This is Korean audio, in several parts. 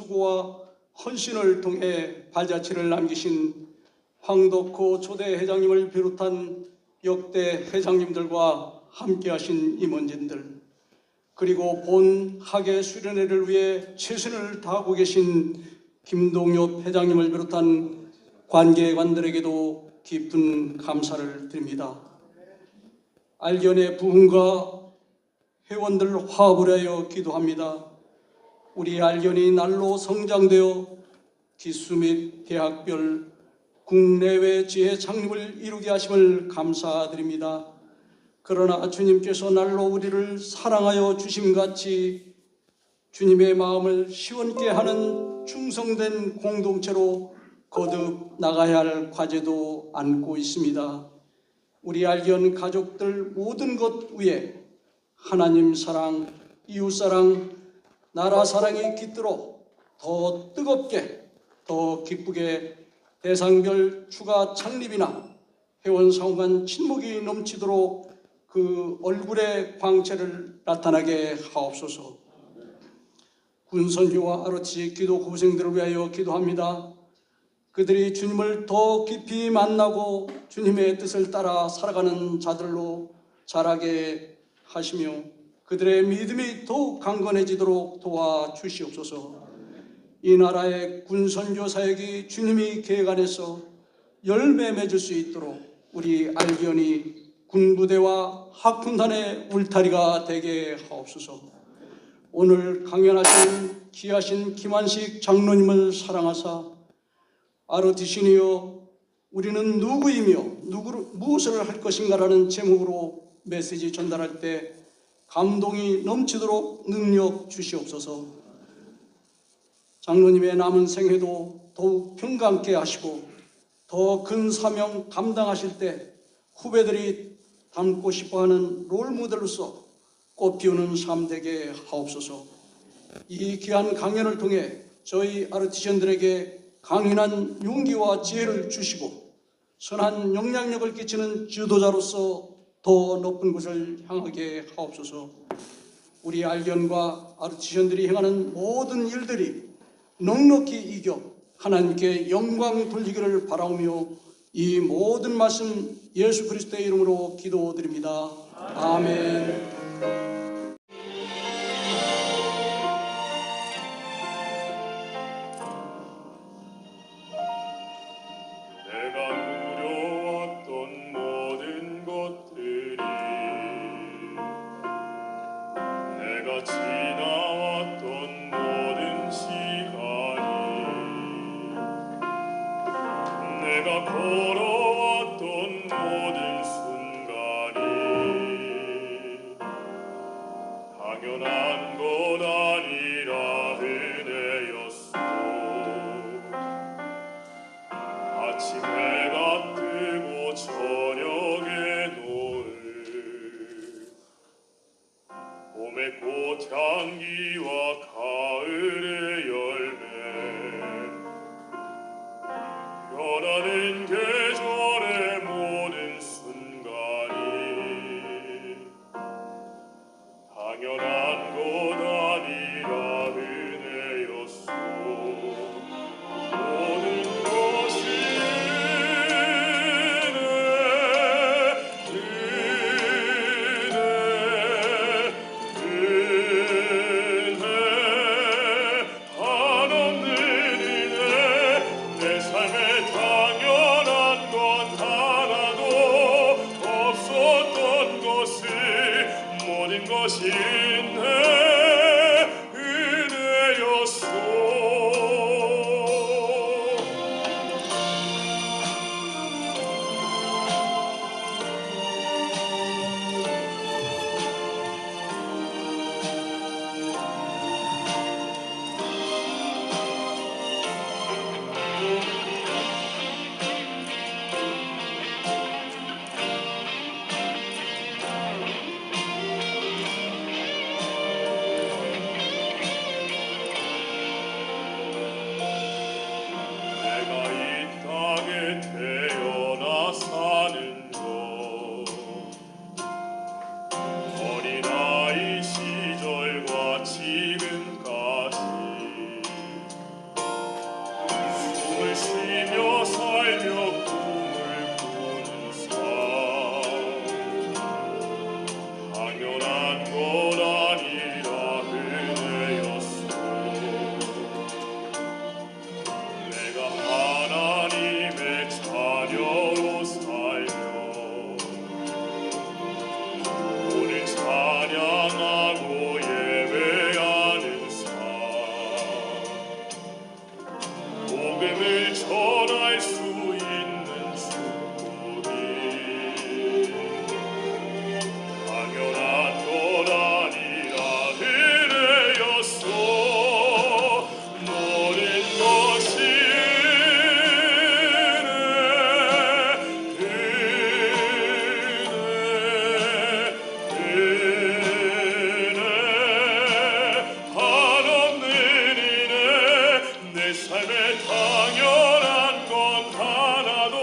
수고와 헌신을 통해 발자취를 남기신 황덕호 초대 회장님을 비롯한 역대 회장님들과 함께하신 임원진들, 그리고 본 학예 수련회를 위해 최선을 다하고 계신 김동엽 회장님을 비롯한 관계관들에게도 깊은 감사를 드립니다. 알견의 부흥과 회원들 화합을 하여 기도합니다. 우리 알견이 날로 성장되어 기수 및 대학별 국내외 지회 창립을 이루게 하심을 감사드립니다. 그러나 주님께서 날로 우리를 사랑하여 주심같이 주님의 마음을 시원케 하는 충성된 공동체로 거듭 나가야 할 과제도 안고 있습니다. 우리 알견 가족들 모든 것 위에 하나님 사랑, 이웃 사랑, 나라 사랑이 깃들어 더 뜨겁게, 더 기쁘게 대상별 추가 창립이나 회원 상호간 친목이 넘치도록 그 얼굴의 광채를 나타나게 하옵소서. 군선교와 ROTC 기도 고생들을 위하여 기도합니다. 그들이 주님을 더 깊이 만나고 주님의 뜻을 따라 살아가는 자들로 자라게 하시며 그들의 믿음이 더욱 강건해지도록 도와주시옵소서. 이 나라의 군선교 사역이 주님이 계획 안에서 열매 맺을 수 있도록 우리 알견이 군부대와 학군단의 울타리가 되게 하옵소서. 오늘 강연하신 귀하신 김한식 장로님을 사랑하사 ROTC니여 우리는 누구이며 무엇을 할 것인가라는 제목으로 메시지 전달할 때 감동이 넘치도록 능력 주시옵소서. 장로님의 남은 생애도 더욱 평강케 하시고 더 큰 사명 감당하실 때 후배들이 닮고 싶어하는 롤모델로서 꽃피우는 삶 되게 하옵소서. 이 귀한 강연을 통해 저희 ROTC원들에게 강인한 용기와 지혜를 주시고 선한 영향력을 끼치는 지도자로서 더 높은 곳을 향하게 하옵소서. 우리 알견과 ROTC원들이 행하는 모든 일들이 넉넉히 이겨 하나님께 영광 돌리기를 바라오며 이 모든 말씀 예수 그리스도의 이름으로 기도드립니다. 아멘. 걸어왔던 모든 순간이 당연한 것 아니라 은혜였소. 아침 해가 뜨고 저녁에 노을, 봄의 꽃향기와 가을의 열매, 변하는 계절의 모든 순간이 당연한 것 아니라 은혜였소. 모든 것이 은혜 한없는 은혜. 내 삶에 당연한 것 하나도 없었던 것을 모든 것이 내 은혜였소. 태어나 사는 것, 어린아이 시절과 지금까지 복음을 전할 수 있는 수고이 당연한 건 아니라 은혜였소. 모든 것이 은혜 한없는 은혜. 내 삶에 당연한 건 하나도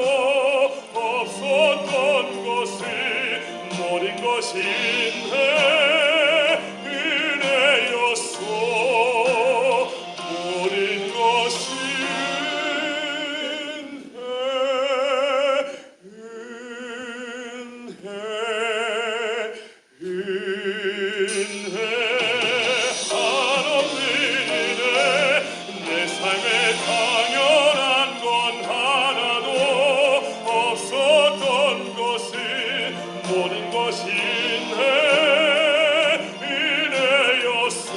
없었던 것을 모든 것이 은혜였소. 모든 것이 은혜 한없는 은혜. 내 삶에 당연한 건 하나도 없었던 것을 모든 것이 은혜였소.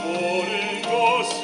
모든 것이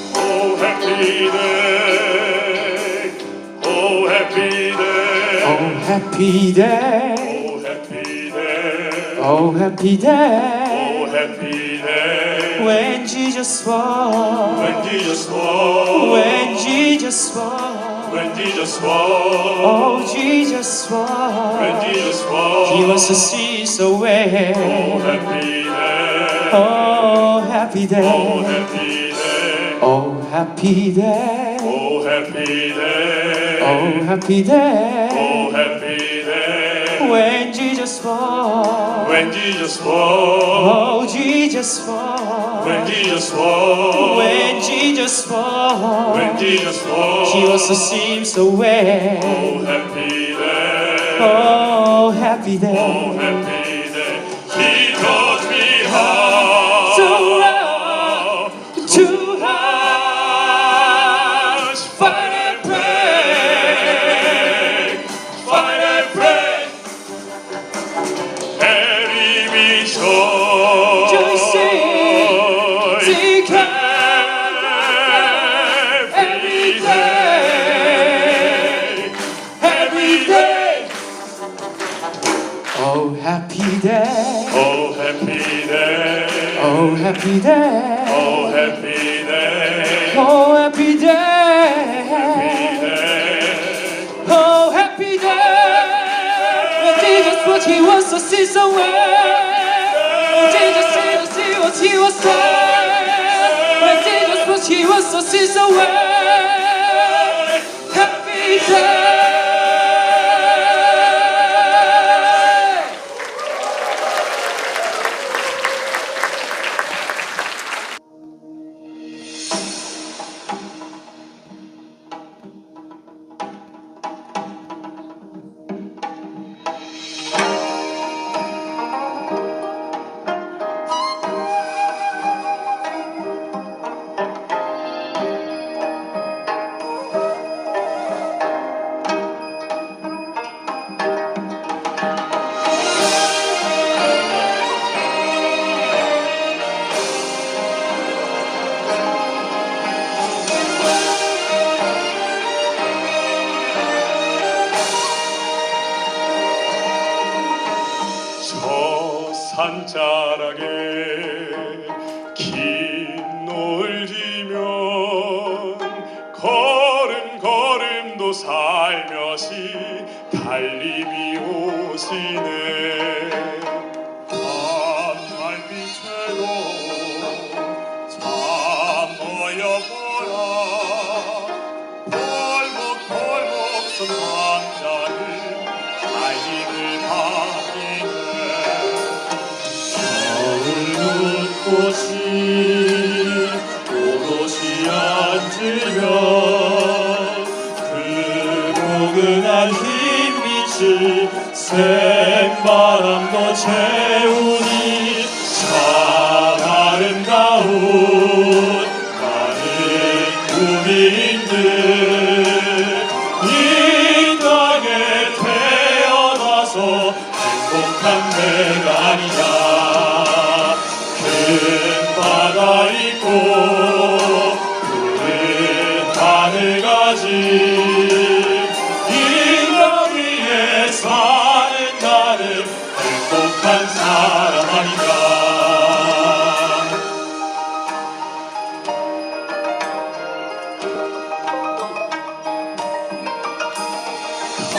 Oh happy day, oh happy day, Oh happy day, oh happy day, oh happy day, oh happy day. when Jesus walked, When Jesus walked, when Jesus walked, when Jesus walked, oh Jesus when walked, Jesus walked. He was the seas away. Oh happy day, Oh happy oh day, happy day, oh happy day, oh happy day, oh happy day, oh happy day. when Jesus walked, When Jesus walked, oh Jesus walked, when Jesus walked, when Jesus walked, when Jesus walked. He was the seams away. Oh happy day, Oh happy day, oh happy day. He taught me how to run, to hide, fight and pray, fight and pray. Heavy rejoice, seek Him every day, every day. Oh happy day, Oh happy day, oh happy day, oh happy day, oh happy day, day. oh happy day. When Jesus put He was the seas away. Oh Jesus, Jesus, He was there. When Jesus put He was the seas away. Happy day. 산자락에 긴 노을 지면 걸음걸음도 살며시 달림이 오시네. 밤달빛에도 잠 모여보라. 벌벌 왕자는 하임을 받기는 겨울 눈꽃이 오롯이 앉으면 그 포근한 흰빛이 새바람도 채우니 참 아름다운 많은 국민들 이 땅에 태어나서 행복한 내가 아니냐 큰 바다 있고 푸른 하늘 가진 이 땅 위에 사는 나는 행복한 사람 아닌가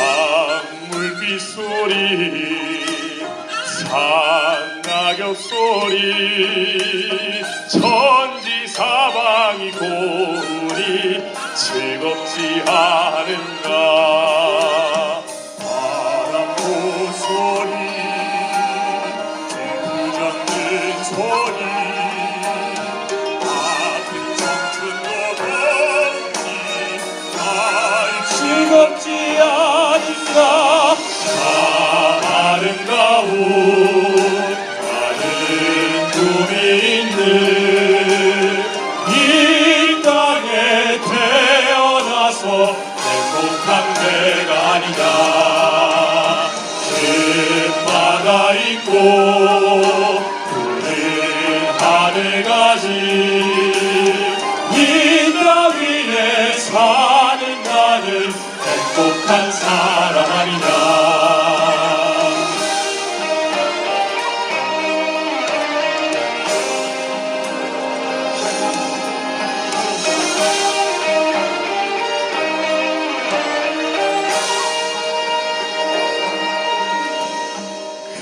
강물빛 소리 산낙엽 소리 천지사방이 고우니 즐겁지 않은가 바람도 소리 쟁부젓는 소리 아픈 청춘도 보니 즐겁지 아닌가 참 아름다운 많은 국민들 이 땅에 태어나서 행복한 내가 아니냐 큰 바다 있고 푸른 하늘 가진 이 땅 위에 사는 나는 행복한 사람 아니냐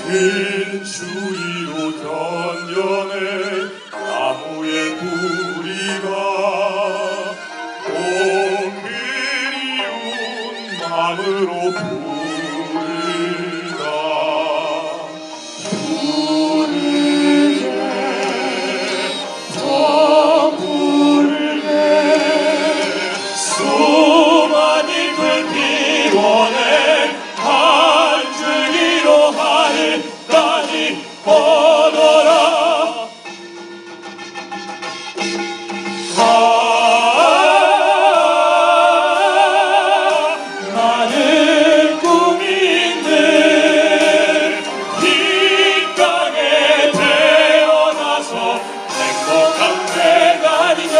큰 추위로 견뎌낸 나무의 뿌리가 오 그리운 마음으로 부르다 부르게 더 부르게 수많은 그 피곤해 한 줄기로 하늘까지 뻗어라 많은 국민들 이 땅에 태어나서 행복한 내가 아니냐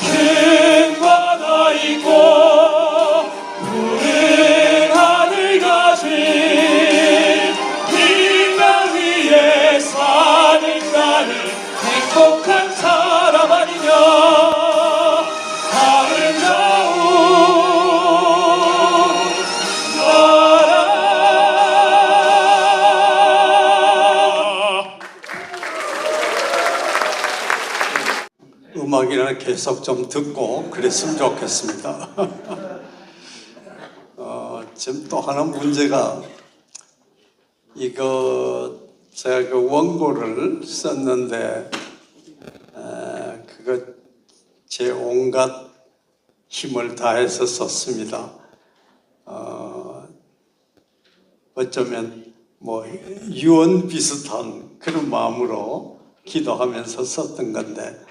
큰 바다 있고 푸른 하늘 가진 이 땅 위에 사는 나는 행복한 사람 아니냐 아름다운 나라 음악이나 계속 좀 듣고 그랬으면 좋겠습니다. 지금 또 하나 문제가 이거 제가 그 원고를 썼는데 그거 제 온갖 힘을 다해서 썼습니다. 어쩌면 뭐 유언 비슷한 그런 마음으로 기도하면서 썼던 건데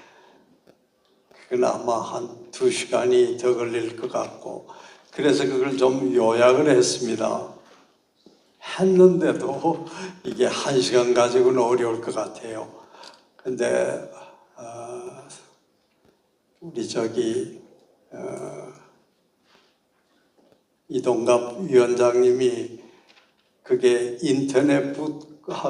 그건 아마 한 2시간이 더 걸릴 것 같고 그래서 그걸 좀 요약을 했습니다. 했는데도 이게 1시간 가지고는 어려울 것 같아요. 근데 우리 이동갑 위원장님이 그게 인터넷북하고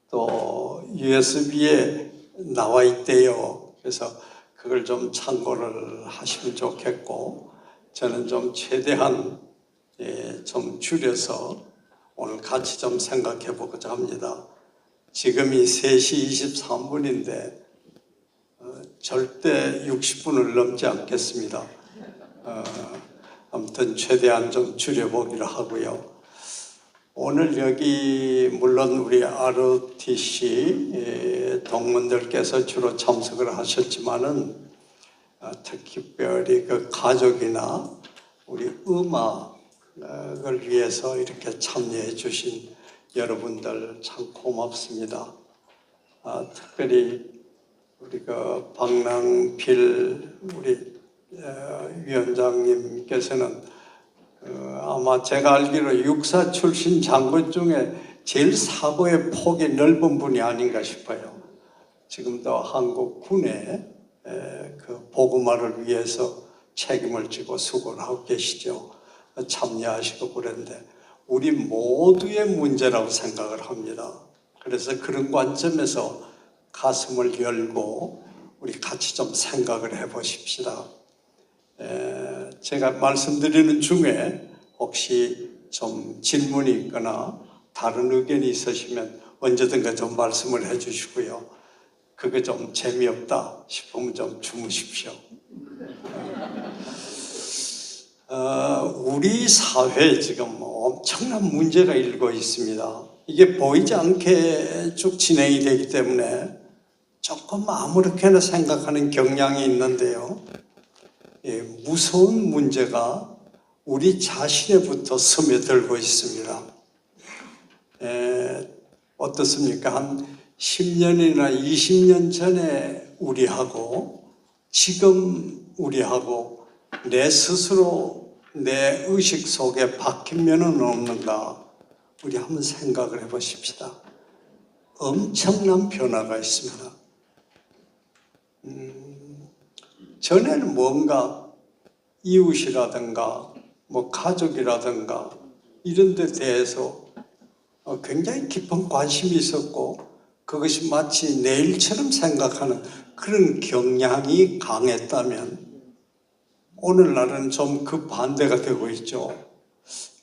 또 USB에 나와 있대요. 그래서 그걸 좀 참고를 하시면 좋겠고 저는 좀 최대한 좀 줄여서 오늘 같이 좀 생각해 보고자 합니다. 지금이 3시 23분인데 절대 60분을 넘지 않겠습니다. 아무튼 최대한 좀 줄여보기로 하고요. 오늘 여기 물론 우리 ROTC 동문들께서 주로 참석을 하셨지만은 특별히 그 가족이나 우리 음악을 위해서 이렇게 참여해 주신 여러분들 참 고맙습니다. 특별히 우리 그 박랑필 우리 위원장님께서는 아마 제가 알기로 육사 출신 장군 중에 제일 사고의 폭이 넓은 분이 아닌가 싶어요. 지금도 한국 군의 그 보고마를 위해서 책임을 지고 수고를 하고 계시죠. 참여하시고 그랬는데 우리 모두의 문제라고 생각을 합니다. 그래서 그런 관점에서 가슴을 열고 우리 같이 좀 생각을 해보십시다. 제가 말씀드리는 중에 혹시 좀 질문이 있거나 다른 의견이 있으시면 언제든가 좀 말씀을 해주시고요. 그게 좀 재미없다 싶으면 좀 주무십시오. 우리 사회에 지금 엄청난 문제가 일고 있습니다. 이게 보이지 않게 쭉 진행이 되기 때문에 조금 아무렇게나 생각하는 경향이 있는데요. 무서운 문제가 우리 자신에부터 스며들고 있습니다. 어떻습니까? 한 10년이나 20년 전에 우리하고 지금 우리하고 내 스스로 내 의식 속에 바뀐 면은 없는가? 우리 한번 생각을 해보십시다. 엄청난 변화가 있습니다. 전에는 뭔가 이웃이라든가 뭐 가족이라든가 이런 데 대해서 굉장히 깊은 관심이 있었고 그것이 마치 내 일처럼 생각하는 그런 경향이 강했다면 오늘날은 좀 그 반대가 되고 있죠.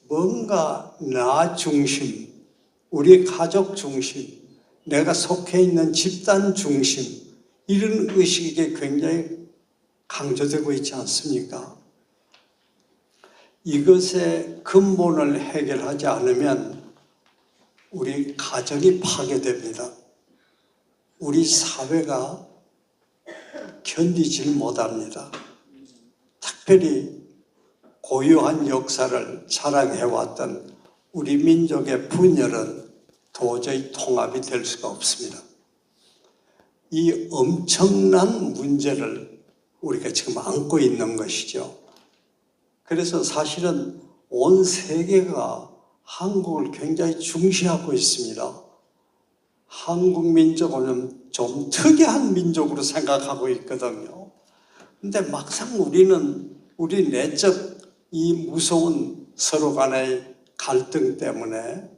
뭔가 나 중심, 우리 가족 중심, 내가 속해 있는 집단 중심 이런 의식이 굉장히 강조되고 있지 않습니까? 이것의 근본을 해결하지 않으면 우리 가정이 파괴됩니다. 우리 사회가 견디질 못합니다. 특별히 고유한 역사를 자랑해왔던 우리 민족의 분열은 도저히 통합이 될 수가 없습니다. 이 엄청난 문제를 우리가 지금 안고 있는 것이죠. 그래서 사실은 온 세계가 한국을 굉장히 중시하고 있습니다. 한국 민족은 좀 특이한 민족으로 생각하고 있거든요. 근데 막상 우리는 우리 내적 이 무서운 서로 간의 갈등 때문에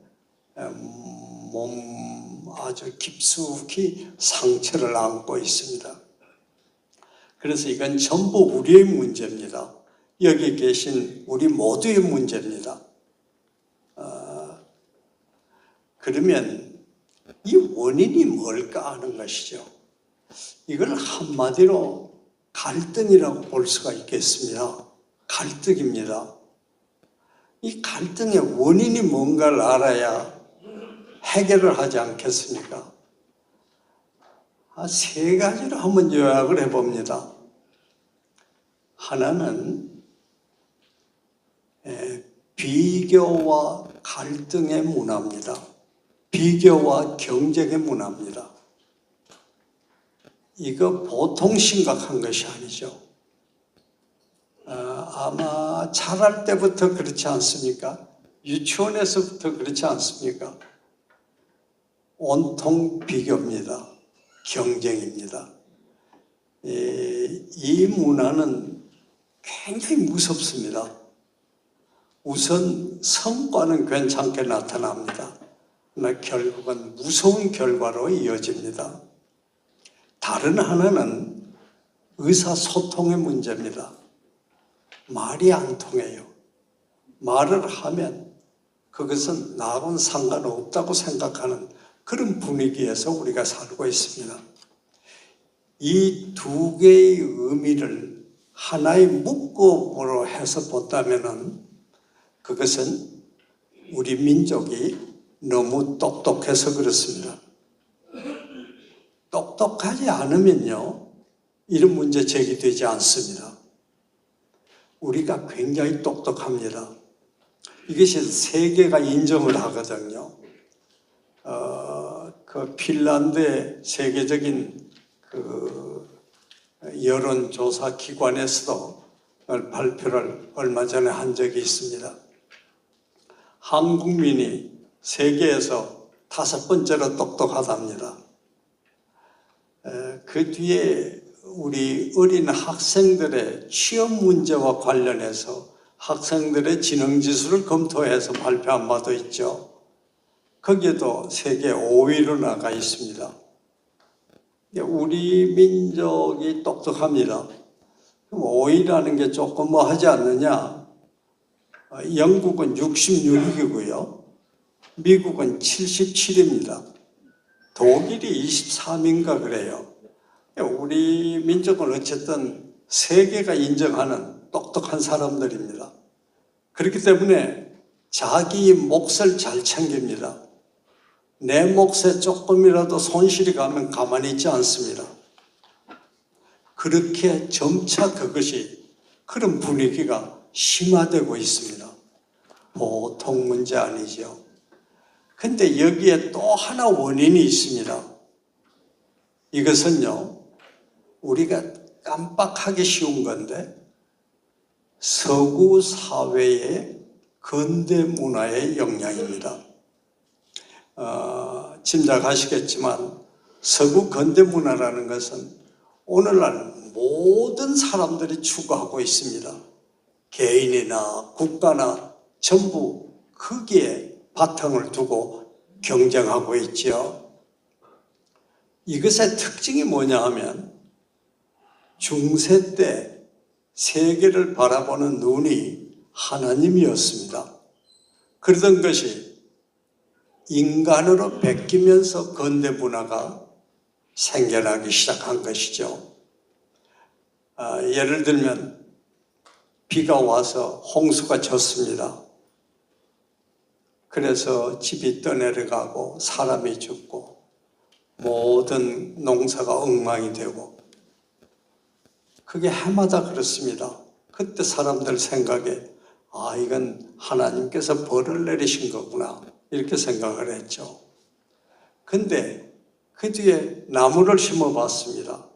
아주 깊숙이 상처를 안고 있습니다. 그래서 이건 전부 우리의 문제입니다. 여기 계신 우리 모두의 문제입니다. 그러면 이 원인이 뭘까 하는 것이죠. 이걸 한마디로 갈등이라고 볼 수가 있겠습니다. 갈등입니다. 이 갈등의 원인이 뭔가를 알아야 해결을 하지 않겠습니까? 세 가지로 한번 요약을 해봅니다. 하나는 비교와 갈등의 문화입니다. 비교와 경쟁의 문화입니다. 이거 보통 심각한 것이 아니죠. 아마 자랄 때부터 그렇지 않습니까? 유치원에서부터 그렇지 않습니까? 온통 비교입니다. 경쟁입니다. 이 문화는 굉장히 무섭습니다. 우선 성과는 괜찮게 나타납니다. 그러나 결국은 무서운 결과로 이어집니다. 다른 하나는 의사소통의 문제입니다. 말이 안 통해요. 말을 하면 그것은 나하고는 상관없다고 생각하는 그런 분위기에서 우리가 살고 있습니다. 이 두 개의 의미를 하나의 묶음으로 해서 본다면은 그것은 우리 민족이 너무 똑똑해서 그렇습니다. 똑똑하지 않으면요, 이런 문제 제기되지 않습니다. 우리가 굉장히 똑똑합니다. 이것이 세계가 인정을 하거든요. 그 핀란드의 세계적인 그 여론조사 기관에서도 발표를 얼마 전에 한 적이 있습니다. 한국민이 세계에서 5번째로 똑똑하답니다. 그 뒤에 우리 어린 학생들의 취업 문제와 관련해서 학생들의 지능지수를 검토해서 발표한 바도 있죠. 거기에도 세계 5위로 나가 있습니다. 우리 민족이 똑똑합니다. 그럼 5위라는 게 조금 뭐 하지 않느냐? 영국은 66위고요. 미국은 77위입니다. 독일이 23위인가 그래요. 우리 민족은 어쨌든 세계가 인정하는 똑똑한 사람들입니다. 그렇기 때문에 자기 몫을 잘 챙깁니다. 내 몫에 조금이라도 손실이 가면 가만히 있지 않습니다. 그렇게 점차 그것이 그런 분위기가 심화되고 있습니다. 보통 문제 아니죠. 근데 여기에 또 하나 원인이 있습니다. 이것은요, 우리가 깜빡하기 쉬운 건데 서구 사회의 근대 문화의 영향입니다. 짐작하시겠지만 서구 근대 문화라는 것은 오늘날 모든 사람들이 추구하고 있습니다. 개인이나 국가나 전부 거기에 바탕을 두고 경쟁하고 있죠. 이것의 특징이 뭐냐 하면 중세 때 세계를 바라보는 눈이 하나님이었습니다. 그러던 것이 인간으로 베끼면서 근대 문화가 생겨나기 시작한 것이죠. 예를 들면 비가 와서 홍수가 졌습니다. 그래서 집이 떠내려가고 사람이 죽고 모든 농사가 엉망이 되고 그게 해마다 그렇습니다. 그때 사람들 생각에 이건 하나님께서 벌을 내리신 거구나 이렇게 생각을 했죠. 근데 그 뒤에 나무를 심어봤습니다.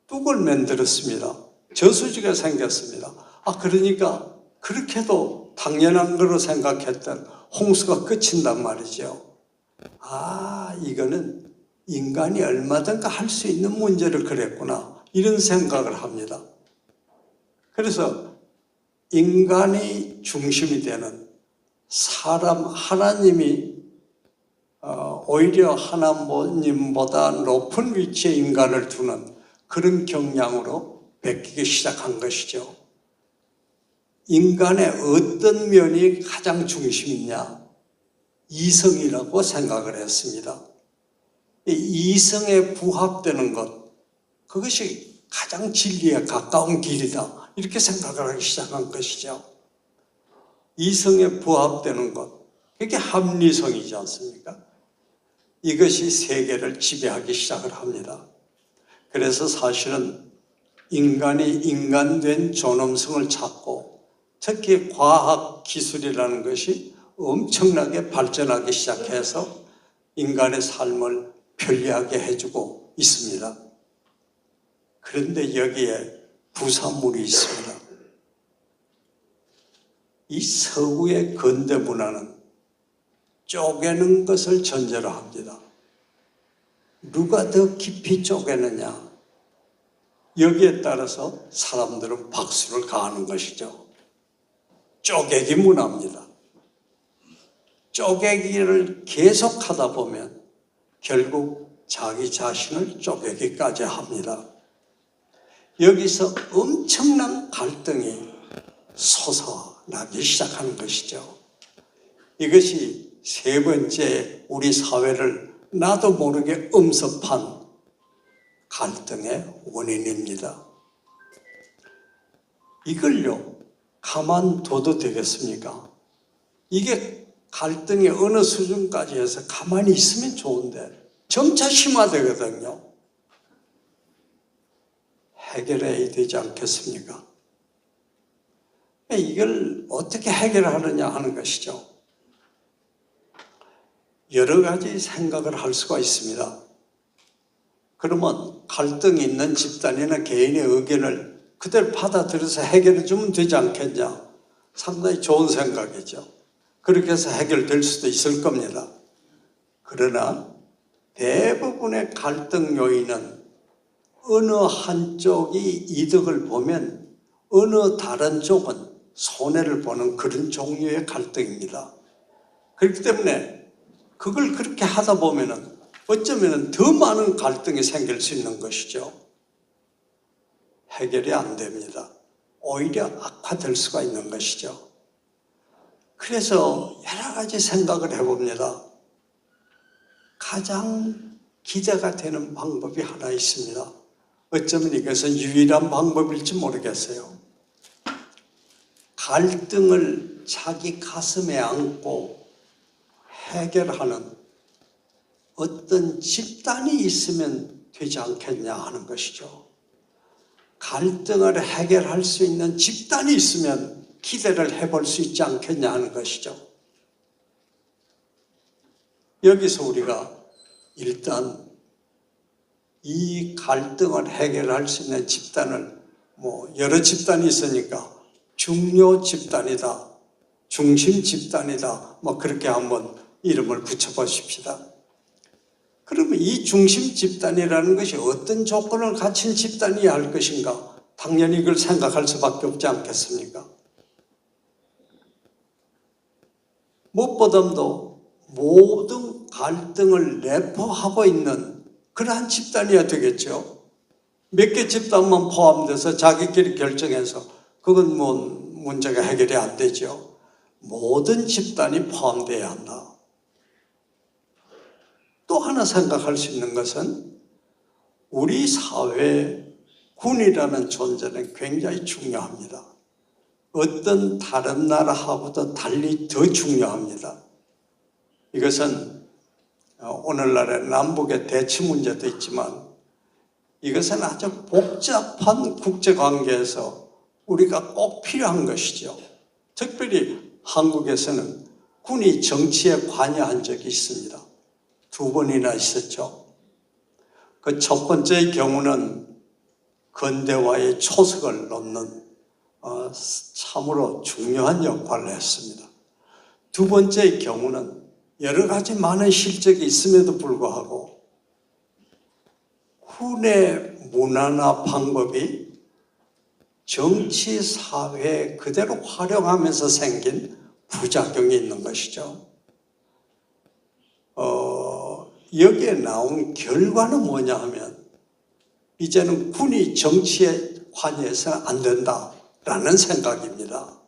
뚝을 만들었습니다. 저수지가 생겼습니다. 그러니까 그렇게도 당연한 거로 생각했던 홍수가 그친단 말이죠. 이거는 인간이 얼마든가 할 수 있는 문제를 그랬구나 이런 생각을 합니다. 그래서 인간이 중심이 되는 하나님이 오히려 하나님보다 높은 위치에 인간을 두는 그런 경향으로 베끼기 시작한 것이죠. 인간의 어떤 면이 가장 중심이냐? 이성이라고 생각을 했습니다. 이성에 부합되는 것, 그것이 가장 진리에 가까운 길이다. 이렇게 생각을 하기 시작한 것이죠. 이성에 부합되는 것, 그게 합리성이지 않습니까? 이것이 세계를 지배하기 시작을 합니다. 그래서 사실은 인간이 인간된 존엄성을 찾고 특히 과학 기술이라는 것이 엄청나게 발전하기 시작해서 인간의 삶을 편리하게 해주고 있습니다. 그런데 여기에 부산물이 있습니다. 이 서구의 근대 문화는 쪼개는 것을 전제로 합니다. 누가 더 깊이 쪼개느냐? 여기에 따라서 사람들은 박수를 가하는 것이죠. 쪼개기 문화입니다. 쪼개기를 계속하다 보면 결국 자기 자신을 쪼개기까지 합니다. 여기서 엄청난 갈등이 솟아나기 시작하는 것이죠. 이것이 세 번째 우리 사회를 나도 모르게 엄습한 갈등의 원인입니다. 이걸요 가만둬도 되겠습니까? 이게 갈등이 어느 수준까지 해서 가만히 있으면 좋은데 점차 심화되거든요. 해결해야 되지 않겠습니까? 이걸 어떻게 해결하느냐 하는 것이죠. 여러 가지 생각을 할 수가 있습니다. 그러면 갈등이 있는 집단이나 개인의 의견을 그대로 받아들여서 해결해 주면 되지 않겠냐? 상당히 좋은 생각이죠. 그렇게 해서 해결될 수도 있을 겁니다. 그러나 대부분의 갈등 요인은 어느 한쪽이 이득을 보면 어느 다른 쪽은 손해를 보는 그런 종류의 갈등입니다. 그렇기 때문에 그걸 그렇게 하다 보면은 어쩌면 더 많은 갈등이 생길 수 있는 것이죠. 해결이 안 됩니다. 오히려 악화될 수가 있는 것이죠. 그래서 여러 가지 생각을 해봅니다. 가장 기대가 되는 방법이 하나 있습니다. 어쩌면 이것은 유일한 방법일지 모르겠어요. 갈등을 자기 가슴에 안고 해결하는 어떤 집단이 있으면 되지 않겠냐 하는 것이죠. 갈등을 해결할 수 있는 집단이 있으면 기대를 해볼 수 있지 않겠냐 하는 것이죠. 여기서 우리가 일단 이 갈등을 해결할 수 있는 집단을 여러 집단이 있으니까 중요 집단이다, 중심 집단이다, 그렇게 한번 이름을 붙여보십시다. 그러면 이 중심 집단이라는 것이 어떤 조건을 갖춘 집단이어야 할 것인가? 당연히 이걸 생각할 수밖에 없지 않겠습니까? 무엇보다도 모든 갈등을 내포하고 있는 그러한 집단이어야 되겠죠. 몇 개 집단만 포함돼서 자기끼리 결정해서 그건 문제가 해결이 안 되죠. 모든 집단이 포함되어야 한다. 또 하나 생각할 수 있는 것은 우리 사회에 군이라는 존재는 굉장히 중요합니다. 어떤 다른 나라하고도 달리 더 중요합니다. 이것은 오늘날의 남북의 대치 문제도 있지만 이것은 아주 복잡한 국제관계에서 우리가 꼭 필요한 것이죠. 특별히 한국에서는 군이 정치에 관여한 적이 있습니다. 2번이나 있었죠. 그 첫 번째의 경우는 근대화의 초석을 놓는 참으로 중요한 역할을 했습니다. 두 번째의 경우는 여러 가지 많은 실적이 있음에도 불구하고 군의 문화나 방법이 정치, 사회에 그대로 활용하면서 생긴 부작용이 있는 것이죠. 여기에 나온 결과는 뭐냐 하면 이제는 군이 정치에 관여해서는 안 된다라는 생각입니다.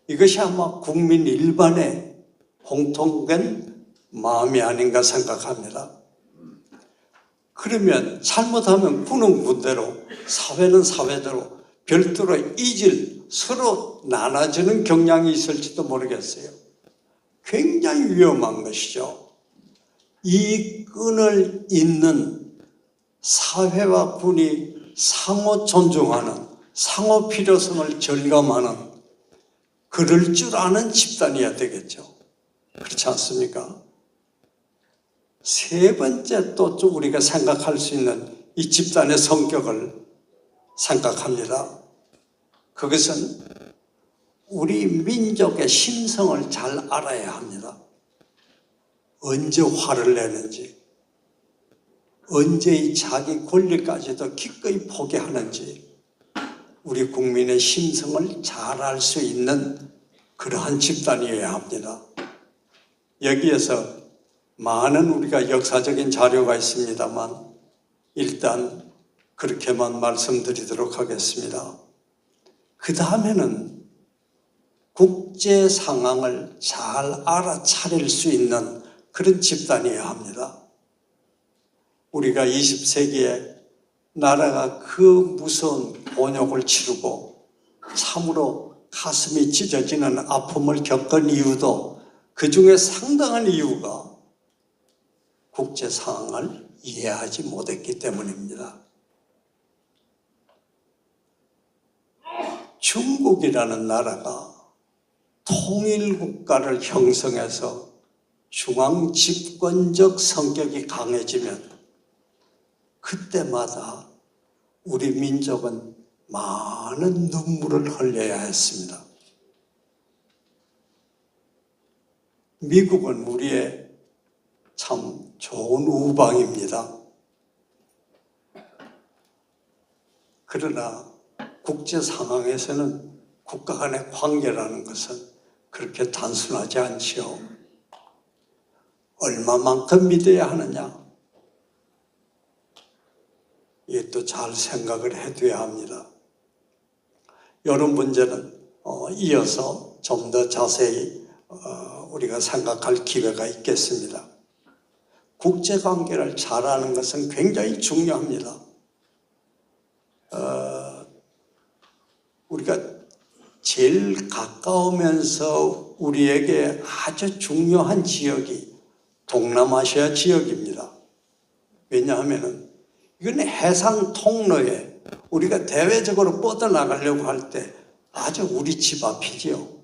이것이 아마 국민 일반의 공통된 마음이 아닌가 생각합니다. 그러면 잘못하면 군은 군대로, 사회는 사회대로 별도로 서로 나눠지는 경향이 있을지도 모르겠어요. 굉장히 위험한 것이죠. 이 끈을 잇는 사회와 군이 상호 존중하는, 상호 필요성을 절감하는 그럴 줄 아는 집단이어야 되겠죠. 그렇지 않습니까? 세 번째 또 우리가 생각할 수 있는 이 집단의 성격을 생각합니다. 그것은 우리 민족의 심성을 잘 알아야 합니다. 언제 화를 내는지, 언제 이 자기 권리까지도 기꺼이 포기하는지 우리 국민의 심성을 잘 알 수 있는 그러한 집단이어야 합니다. 여기에서 많은 우리가 역사적인 자료가 있습니다만 일단 그렇게만 말씀드리도록 하겠습니다. 그 다음에는 국제 상황을 잘 알아차릴 수 있는 그런 집단이어야 합니다. 우리가 20세기에 나라가 그 무서운 본욕을 치르고 참으로 가슴이 찢어지는 아픔을 겪은 이유도 그 중에 상당한 이유가 국제 상황을 이해하지 못했기 때문입니다. 중국이라는 나라가 통일국가를 형성해서 중앙 집권적 성격이 강해지면 그때마다 우리 민족은 많은 눈물을 흘려야 했습니다. 미국은 우리의 참 좋은 우방입니다. 그러나 국제 상황에서는 국가 간의 관계라는 것은 그렇게 단순하지 않지요. 얼마만큼 믿어야 하느냐? 이것도 잘 생각을 해둬야 합니다. 이런 문제는 이어서 좀 더 자세히 우리가 생각할 기회가 있겠습니다. 국제관계를 잘 아는 것은 굉장히 중요합니다. 우리가 제일 가까우면서 우리에게 아주 중요한 지역이 동남아시아 지역입니다. 왜냐하면 이건 해상 통로에 우리가 대외적으로 뻗어나가려고 할 때 아주 우리 집 앞이지요.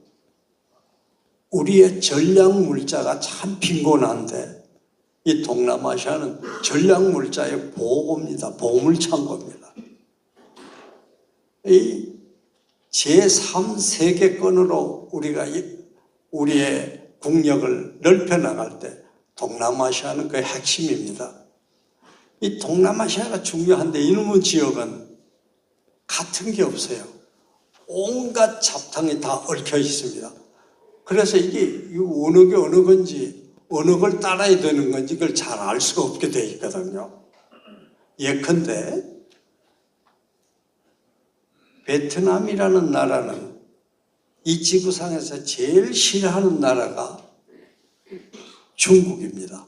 우리의 전략 물자가 참 빈곤한데 이 동남아시아는 전략 물자의 보고입니다. 보물창고입니다. 이 제3세계권으로 우리가 우리의 국력을 넓혀나갈 때 동남아시아는 그 핵심입니다. 이 동남아시아가 중요한데 이놈의 지역은 같은 게 없어요. 온갖 잡탕이 다 얽혀 있습니다. 그래서 이게 어느 게 어느 건지 어느 걸 따라야 되는 건지 그걸 잘 알 수가 없게 돼 있거든요. 예컨대 베트남이라는 나라는 이 지구상에서 제일 싫어하는 나라가 중국입니다.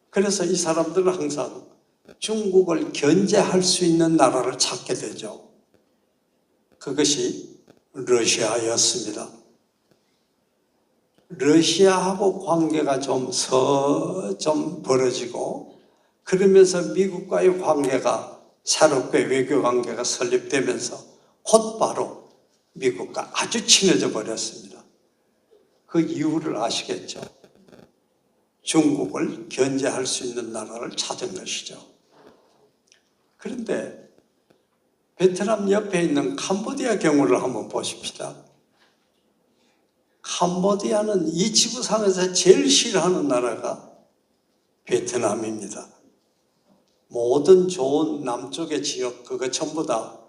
그래서 이 사람들은 항상 중국을 견제할 수 있는 나라를 찾게 되죠. 그것이 러시아였습니다. 러시아하고 관계가 좀 벌어지고 그러면서 미국과의 관계가 새롭게 외교 관계가 설립되면서 곧바로 미국과 아주 친해져 버렸습니다. 그 이유를 아시겠죠? 중국을 견제할 수 있는 나라를 찾은 것이죠. 그런데 베트남 옆에 있는 캄보디아 경우를 한번 보십시다. 캄보디아는 이 지구상에서 제일 싫어하는 나라가 베트남입니다. 모든 좋은 남쪽의 지역 그거 전부 다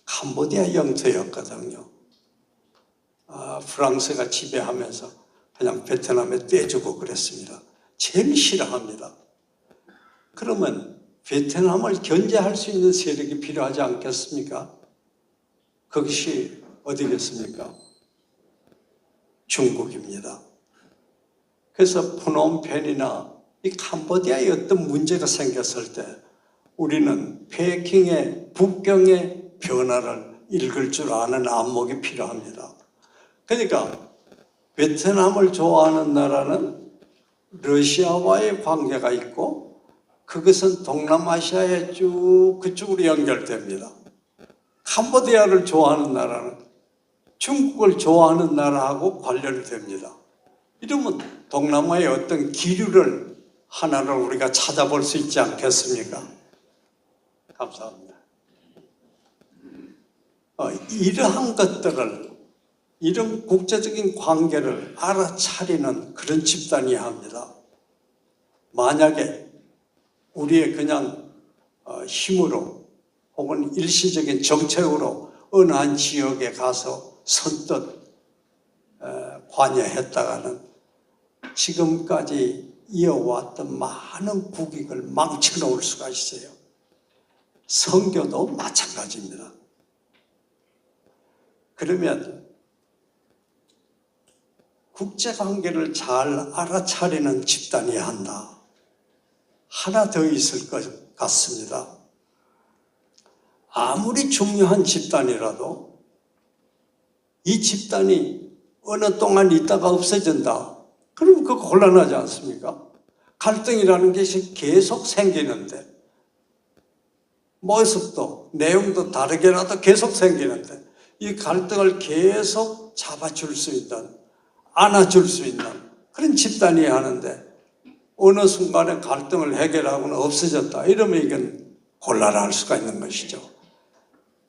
캄보디아 영토였거든요. 프랑스가 지배하면서 그냥 베트남에 떼주고 그랬습니다. 제일 싫어합니다. 그러면 베트남을 견제할 수 있는 세력이 필요하지 않겠습니까? 그것이 어디겠습니까? 중국입니다. 그래서 프놈펜이나 이 캄보디아에 어떤 문제가 생겼을 때 우리는 페킹의 북경의 변화를 읽을 줄 아는 안목이 필요합니다. 그러니까 베트남을 좋아하는 나라는 러시아와의 관계가 있고 그것은 동남아시아에 쭉 그쪽으로 연결됩니다. 캄보디아를 좋아하는 나라는 중국을 좋아하는 나라하고 관련이 됩니다. 이러면 동남아의 어떤 기류를 하나를 우리가 찾아볼 수 있지 않겠습니까? 감사합니다. 이러한 것들을 이런 국제적인 관계를 알아차리는 그런 집단이어야 합니다. 만약에 우리의 그냥 힘으로 혹은 일시적인 정책으로 어느 한 지역에 가서 선뜻 관여했다가는 지금까지 이어왔던 많은 국익을 망쳐놓을 수가 있어요. 선교도 마찬가지입니다. 그러면 국제관계를 잘 알아차리는 집단이어야 한다. 하나 더 있을 것 같습니다. 아무리 중요한 집단이라도 이 집단이 어느 동안 있다가 없어진다. 그럼 그거 곤란하지 않습니까? 갈등이라는 것이 계속 생기는데, 모습도 내용도 다르게라도 계속 생기는데, 이 갈등을 계속 잡아줄 수 있는, 안아줄 수 있는 그런 집단이어야 하는데, 어느 순간에 갈등을 해결하고는 없어졌다. 이러면 이건 곤란할 수가 있는 것이죠.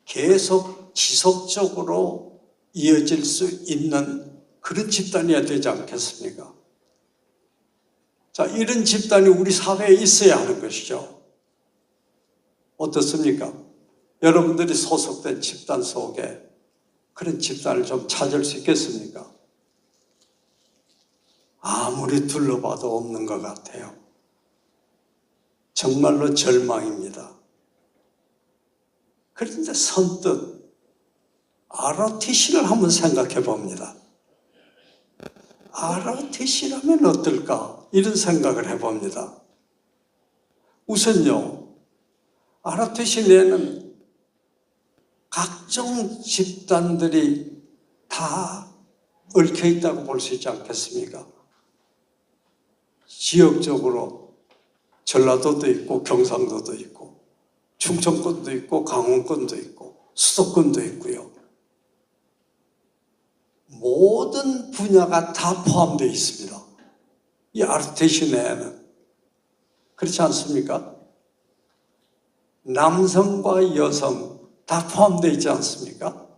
계속 지속적으로 이어질 수 있는 그런 집단이어야 되지 않겠습니까? 자, 이런 집단이 우리 사회에 있어야 하는 것이죠. 어떻습니까? 여러분들이 소속된 집단 속에 그런 집단을 좀 찾을 수 있겠습니까? 아무리 둘러봐도 없는 것 같아요. 정말로 절망입니다. 그런데 선뜻 ROTC를 한번 생각해 봅니다. ROTC라면 어떨까? 이런 생각을 해봅니다. 우선요, ROTC 내에는 각종 집단들이 다 얽혀 있다고 볼 수 있지 않겠습니까? 지역적으로 전라도도 있고 경상도도 있고 충청권도 있고 강원권도 있고 수도권도 있고요. 모든 분야가 다 포함되어 있습니다. 이 ROTC 내에는. 그렇지 않습니까? 남성과 여성 다 포함되어 있지 않습니까?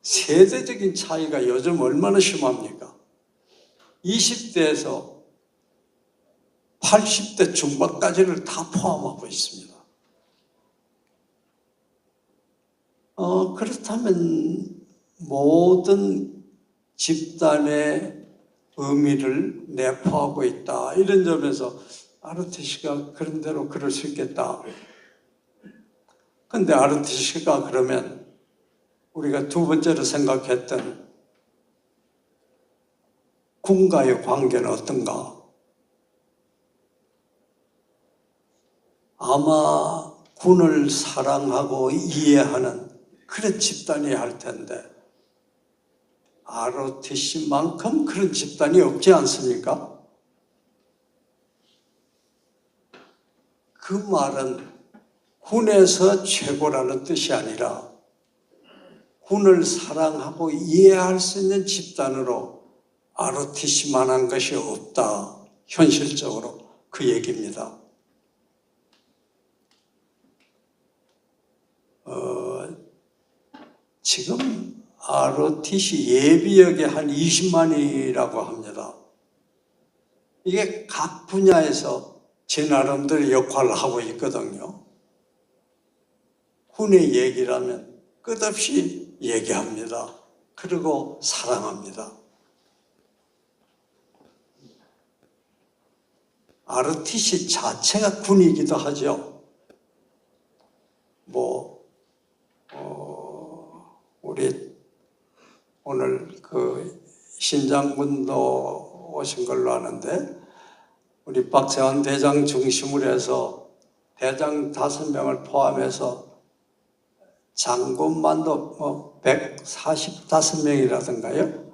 세대적인 차이가 요즘 얼마나 심합니까? 20대에서 80대 중반까지를 다 포함하고 있습니다. 그렇다면 모든 집단의 의미를 내포하고 있다. 이런 점에서 ROTC가 그런 대로 그럴 수 있겠다. 그런데 ROTC가 그러면 우리가 두 번째로 생각했던 군과의 관계는 어떤가? 아마 군을 사랑하고 이해하는 그런 집단이어야 할 텐데 ROTC만큼 그런 집단이 없지 않습니까? 그 말은 군에서 최고라는 뜻이 아니라 군을 사랑하고 이해할 수 있는 집단으로 ROTC만한 것이 없다. 현실적으로 그 얘기입니다. 지금 ROTC 예비역이 한 20만이라고 합니다. 이게 각 분야에서 제 나름대로 역할을 하고 있거든요. 군의 얘기라면 끝없이 얘기합니다. 그리고 사랑합니다. ROTC 자체가 군이기도 하죠. 우리 오늘 그 신장군도 오신 걸로 아는데 우리 박세환 대장 중심으로 해서 대장 5명을 포함해서 장군만도 145명이라든가요.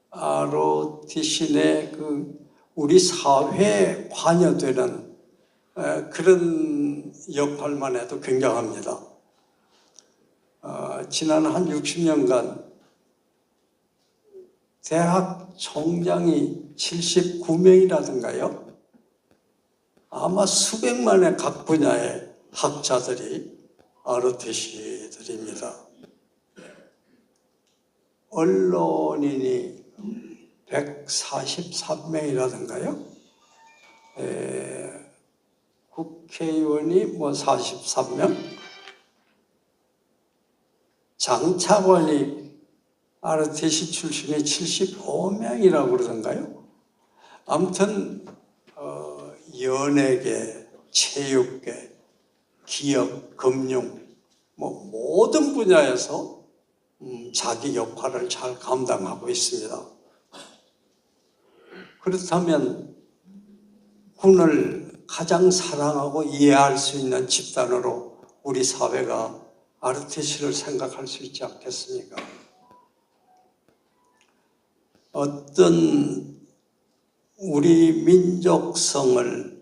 ROTC 내 우리 사회에 관여되는 그런 역할만 해도 굉장합니다. 지난 한 60년간 대학 총장이 79명이라든가요. 아마 수백만의 각 분야의 학자들이 ROTC들입니다. 언론인이 143명이라든가요. 국회의원이 43명, 장차관이 ROTC 출신이 75명이라고 그러던가요? 아무튼 연예계, 체육계, 기업, 금융 모든 분야에서 자기 역할을 잘 감당하고 있습니다. 그렇다면 군을 가장 사랑하고 이해할 수 있는 집단으로 우리 사회가 RTC를 생각할 수 있지 않겠습니까? 어떤 우리 민족성을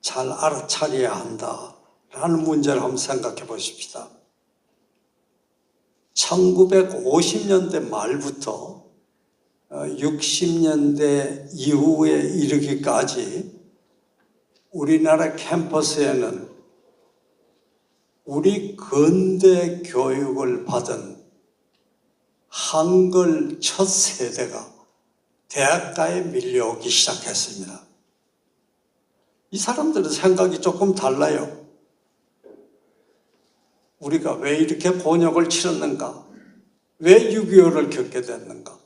잘 알아차려야 한다라는 문제를 한번 생각해 보십시다. 1950년대 말부터 60년대 이후에 이르기까지 우리나라 캠퍼스에는 우리 근대 교육을 받은 한글 첫 세대가 대학가에 밀려오기 시작했습니다. 이 사람들은 생각이 조금 달라요. 우리가 왜 이렇게 곤욕을 치렀는가? 왜 6.25를 겪게 됐는가?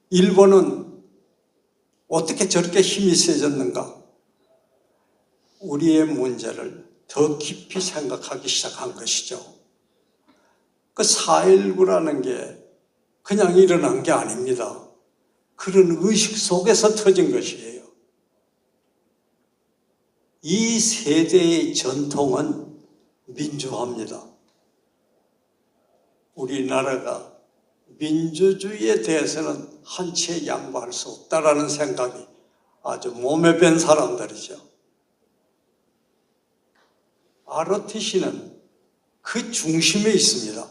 일본은 어떻게 저렇게 힘이 세졌는가? 우리의 문제를 더 깊이 생각하기 시작한 것이죠. 그 4.19라는 게 그냥 일어난 게 아닙니다. 그런 의식 속에서 터진 것이에요. 이 세대의 전통은 민주화입니다. 우리나라가 민주주의에 대해서는 한치의 양보할 수 없다라는 생각이 아주 몸에 밴 사람들이죠. ROTC는 그 중심에 있습니다.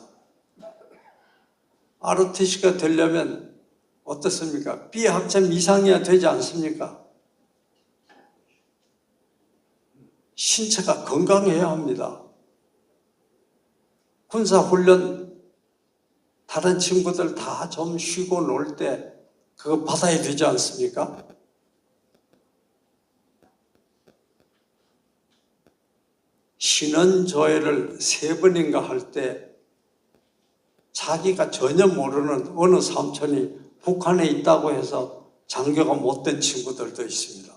ROTC가 되려면 어떻습니까? B학점 이상이어야 되지 않습니까? 신체가 건강해야 합니다. 군사훈련 다른 친구들 다 좀 쉬고 놀 때 그거 받아야 되지 않습니까? 신원조회를 3번인가 할 때 자기가 전혀 모르는 어느 삼촌이 북한에 있다고 해서 장교가 못된 친구들도 있습니다.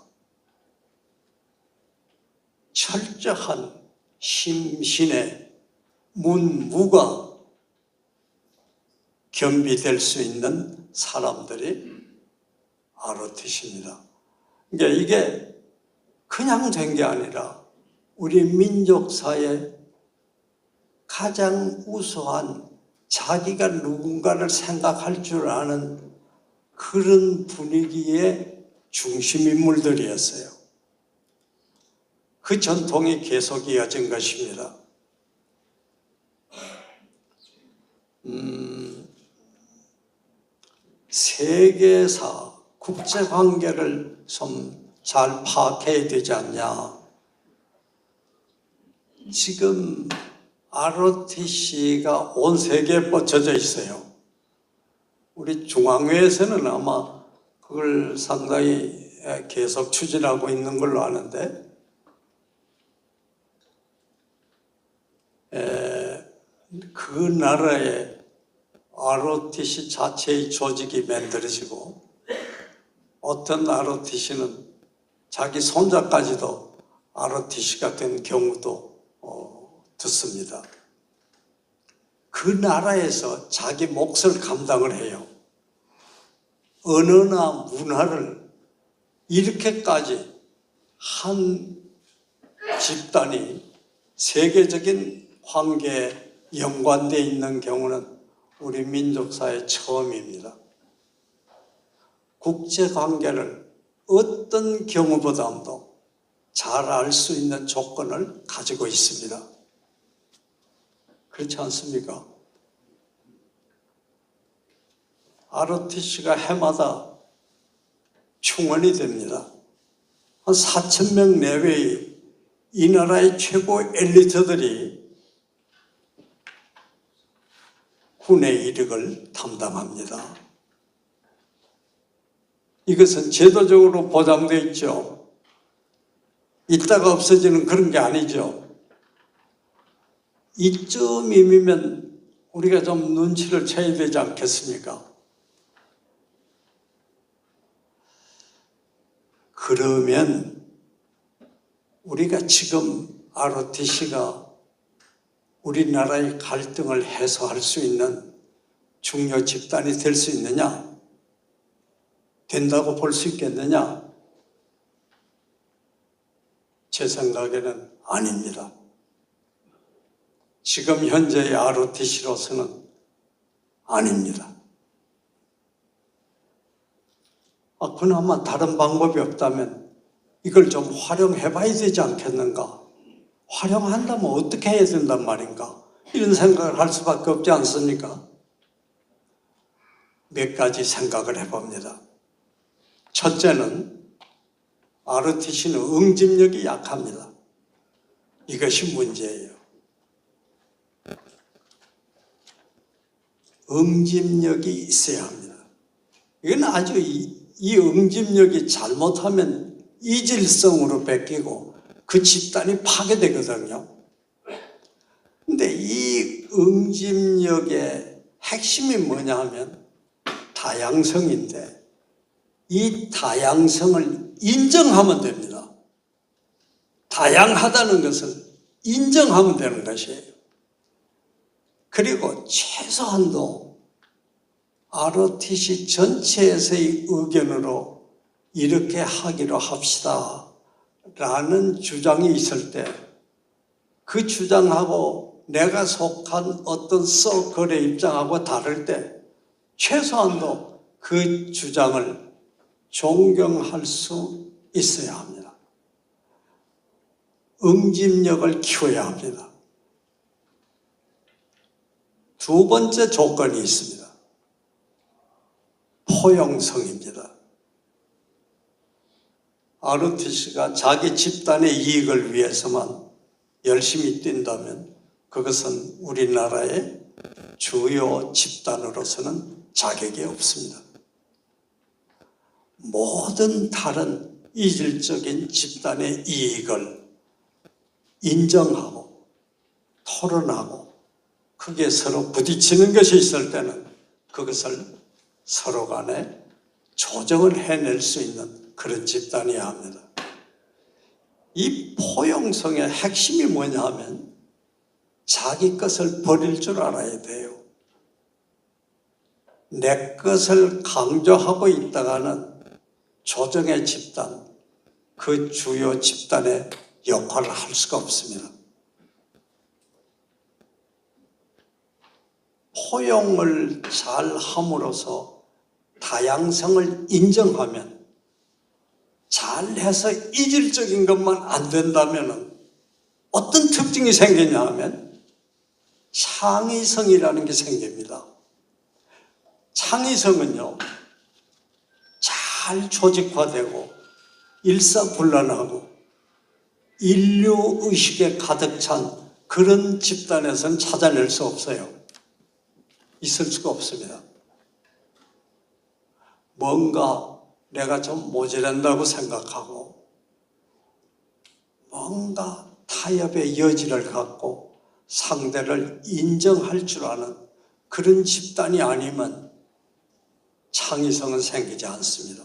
철저한 심신의 문무가 겸비될 수 있는 사람들이 ROTC입니다. 그러니까 이게 그냥 된 게 아니라 우리 민족사의 가장 우수한 자기가 누군가를 생각할 줄 아는 그런 분위기의 중심인물들이었어요. 그 전통이 계속 이어진 것입니다. 세계사, 국제관계를 좀 잘 파악해야 되지 않냐. 지금 ROTC가 온 세계에 뻗쳐져 있어요. 우리 중앙회에서는 아마 그걸 상당히 계속 추진하고 있는 걸로 아는데, 그 나라에 ROTC 자체의 조직이 만들어지고 어떤 ROTC는 자기 손자까지도 ROTC가 된 경우도 듣습니다. 그 나라에서 자기 몫을 감당을 해요. 언어나 문화를 이렇게까지 한 집단이 세계적인 관계에 연관되어 있는 경우는 우리 민족사의 처음입니다. 국제관계를 어떤 경우보다도 잘 알 수 있는 조건을 가지고 있습니다. 그렇지 않습니까? ROTC가 해마다 충원이 됩니다. 한 4,000명 내외의 이 나라의 최고 엘리트들이 군의 이력을 담당합니다. 이것은 제도적으로 보장되어 있죠. 있다가 없어지는 그런 게 아니죠. 이쯤이면 우리가 좀 눈치를 채야 되지 않겠습니까? 그러면 우리가 지금 ROTC가 우리나라의 갈등을 해소할 수 있는 중요 집단이 될 수 있느냐? 된다고 볼 수 있겠느냐? 제 생각에는 아닙니다. 지금 현재의 ROTC로서는 아닙니다. 그나마 다른 방법이 없다면 이걸 좀 활용해 봐야 되지 않겠는가? 활용한다면 어떻게 해야 된단 말인가? 이런 생각을 할 수밖에 없지 않습니까? 몇 가지 생각을 해봅니다. 첫째는 ROTC는 응집력이 약합니다. 이것이 문제예요. 응집력이 있어야 합니다. 이건 아주 이 응집력이 잘못하면 이질성으로 바뀌고 그 집단이 파괴되거든요. 근데 이 응집력의 핵심이 뭐냐 하면 다양성인데 이 다양성을 인정하면 됩니다. 다양하다는 것을 인정하면 되는 것이에요. 그리고 최소한도 ROTC 전체에서의 의견으로 이렇게 하기로 합시다 라는 주장이 있을 때 그 주장하고 내가 속한 어떤 서클의 입장하고 다를 때 최소한도 그 주장을 존경할 수 있어야 합니다. 응집력을 키워야 합니다. 두 번째 조건이 있습니다. 포용성입니다. ROTC가 자기 집단의 이익을 위해서만 열심히 뛴다면 그것은 우리나라의 주요 집단으로서는 자격이 없습니다. 모든 다른 이질적인 집단의 이익을 인정하고 토론하고 그게 서로 부딪히는 것이 있을 때는 그것을 서로 간에 조정을 해낼 수 있는 그런 집단이어야 합니다. 이 포용성의 핵심이 뭐냐 하면 자기 것을 버릴 줄 알아야 돼요. 내 것을 강조하고 있다가는 조정의 집단, 그 주요 집단의 역할을 할 수가 없습니다. 포용을 잘 함으로써 다양성을 인정하면 잘해서 이질적인 것만 안 된다면 어떤 특징이 생기냐 하면 창의성이라는 게 생깁니다. 창의성은요, 잘 조직화되고 일사불란하고 인류의식에 가득 찬 그런 집단에서는 찾아낼 수 없어요. 있을 수가 없습니다. 뭔가 내가 좀 모자란다고 생각하고 뭔가 타협의 여지를 갖고 상대를 인정할 줄 아는 그런 집단이 아니면 창의성은 생기지 않습니다.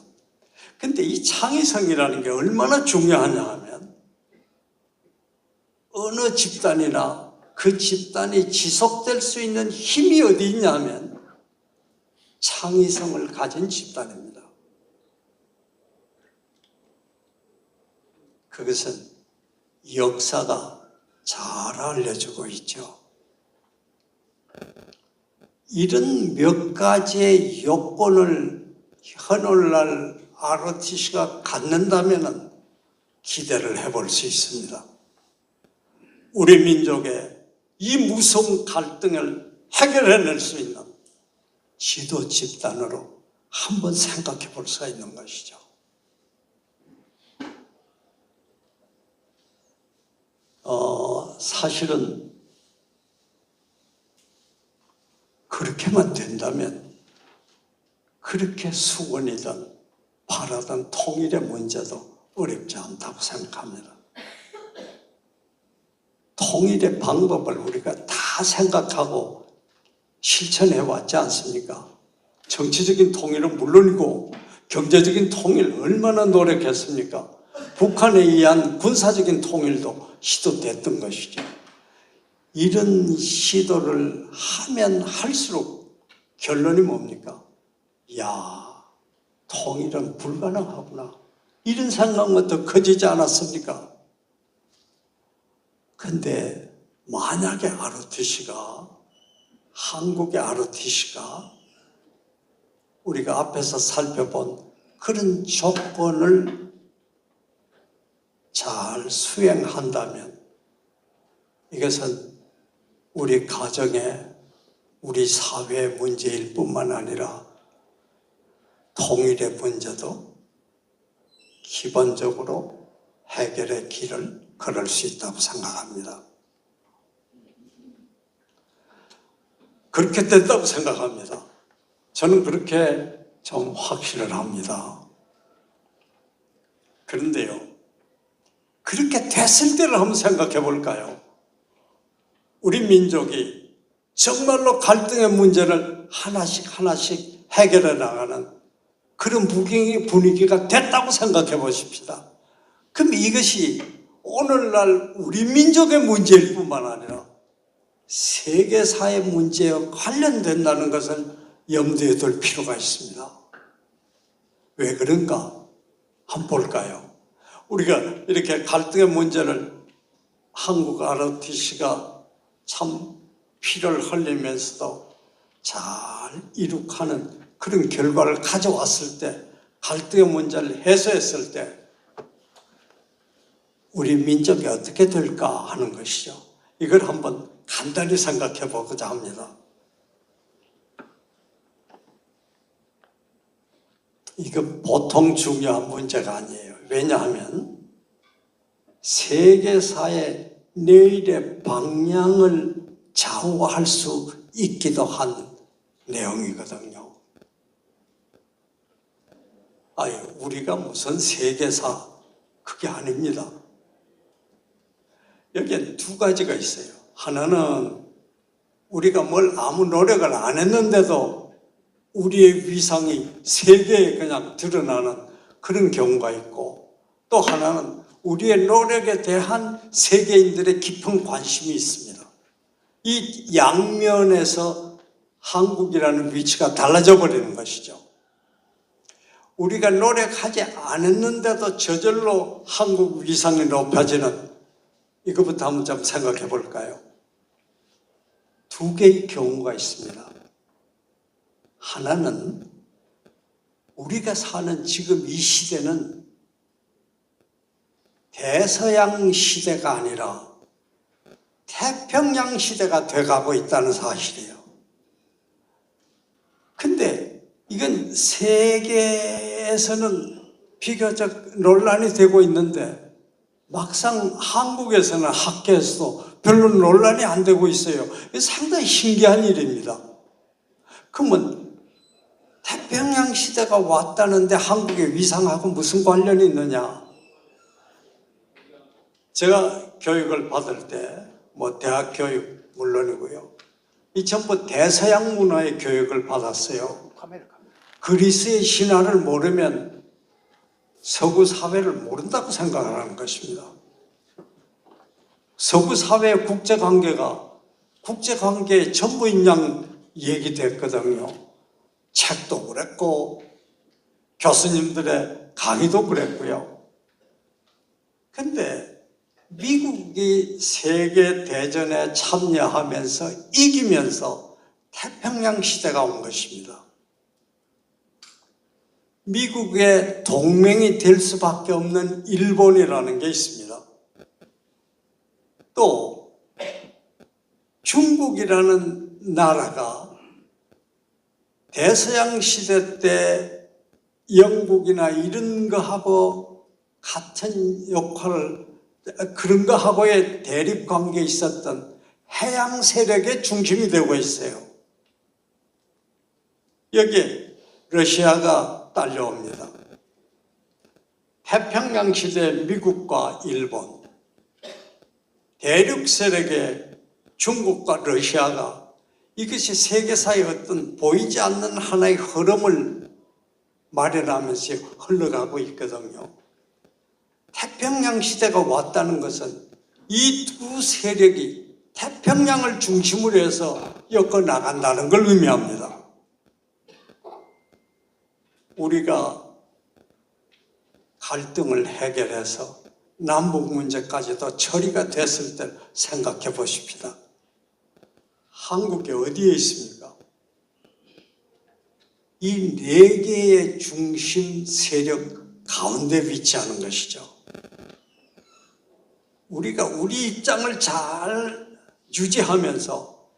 근데 이 창의성이라는 게 얼마나 중요하냐 하면 어느 집단이나 그 집단이 지속될 수 있는 힘이 어디 있냐면 창의성을 가진 집단입니다. 그것은 역사가 잘 알려주고 있죠. 이런 몇 가지의 요건을 오늘날 ROTC가 갖는다면 기대를 해볼 수 있습니다. 우리 민족의 이 무서운 갈등을 해결해낼 수 있는 지도 집단으로 한번 생각해 볼 수가 있는 것이죠. 사실은 그렇게만 된다면 그렇게 수건이든 바라던 통일의 문제도 어렵지 않다고 생각합니다. 통일의 방법을 우리가 다 생각하고 실천해 왔지 않습니까? 정치적인 통일은 물론이고 경제적인 통일 얼마나 노력했습니까? 북한에 의한 군사적인 통일도 시도됐던 것이죠. 이런 시도를 하면 할수록 결론이 뭡니까? 야, 통일은 불가능하구나. 이런 생각부터 커지지 않았습니까? 근데 만약에 ROTC가, 한국의 ROTC가 우리가 앞에서 살펴본 그런 조건을 잘 수행한다면 이것은 우리 가정의, 우리 사회의 문제일 뿐만 아니라 통일의 문제도 기본적으로 해결의 길을 걸을 수 있다고 생각합니다. 그렇게 된다고 생각합니다. 저는 그렇게 좀 확신을 합니다. 그런데요, 그렇게 됐을 때를 한번 생각해 볼까요? 우리 민족이 정말로 갈등의 문제를 하나씩 해결해 나가는 그런 분위기가 됐다고 생각해 보십시다. 그럼 이것이 오늘날 우리 민족의 문제일 뿐만 아니라 세계사의 문제와 관련된다는 것을 염두에 둘 필요가 있습니다. 왜 그런가? 한번 볼까요? 우리가 이렇게 갈등의 문제를 한국 ROTC가 참 피를 흘리면서도 잘 이룩하는 그런 결과를 가져왔을 때, 갈등의 문제를 해소했을 때 우리 민족이 어떻게 될까 하는 것이죠. 이걸 한번 간단히 생각해 보고자 합니다. 이건 보통 중요한 문제가 아니에요. 왜냐하면 세계사의 내일의 방향을 좌우할 수 있기도 한 내용이거든요. 우리가 무슨 세계사, 그게 아닙니다. 여기엔 두 가지가 있어요. 하나는 우리가 뭘 아무 노력을 안 했는데도 우리의 위상이 세계에 그냥 드러나는 그런 경우가 있고, 또 하나는 우리의 노력에 대한 세계인들의 깊은 관심이 있습니다. 이 양면에서 한국이라는 위치가 달라져 버리는 것이죠. 우리가 노력하지 않았는데도 저절로 한국 위상이 높아지는, 이것부터 한번 좀 생각해 볼까요? 두 개의 경우가 있습니다. 하나는 우리가 사는 지금 이 시대는 대서양 시대가 아니라 태평양 시대가 돼가고 있다는 사실이에요. 근데 이건 세계에서는 비교적 논란이 되고 있는데 막상 한국에서는 학계에서도 별로 논란이 안 되고 있어요. 상당히 신기한 일입니다. 그러면 태평양 시대가 왔다는데 한국의 위상하고 무슨 관련이 있느냐? 제가 교육을 받을 때 대학 교육 물론이고요, 이 전부 대서양 문화의 교육을 받았어요. 그리스의 신화를 모르면 서구 사회를 모른다고 생각하는 것입니다. 서구 사회의 국제관계의 전부인 양 얘기됐거든요. 책도 그랬고 교수님들의 강의도 그랬고요. 근데 미국이 세계대전에 참여하면서 이기면서 태평양 시대가 온 것입니다. 미국의 동맹이 될 수밖에 없는 일본이라는 게 있습니다. 또 중국이라는 나라가 대서양 시대 때 영국이나 이런 거하고 같은 역할을, 그런 거하고의 대립 관계에 있었던 해양 세력의 중심이 되고 있어요. 여기에 러시아가 딸려옵니다. 태평양 시대 미국과 일본, 대륙 세력의 중국과 러시아가 이것이 세계사의 어떤 보이지 않는 하나의 흐름을 마련하면서 흘러가고 있거든요. 태평양 시대가 왔다는 것은 이 두 세력이 태평양을 중심으로 해서 엮어 나간다는 걸 의미합니다. 우리가 갈등을 해결해서 남북 문제까지도 처리가 됐을 때 생각해 보십시다. 한국이 어디에 있습니까? 이 네 개의 중심 세력 가운데 위치하는 것이죠. 우리가 우리 입장을 잘 유지하면서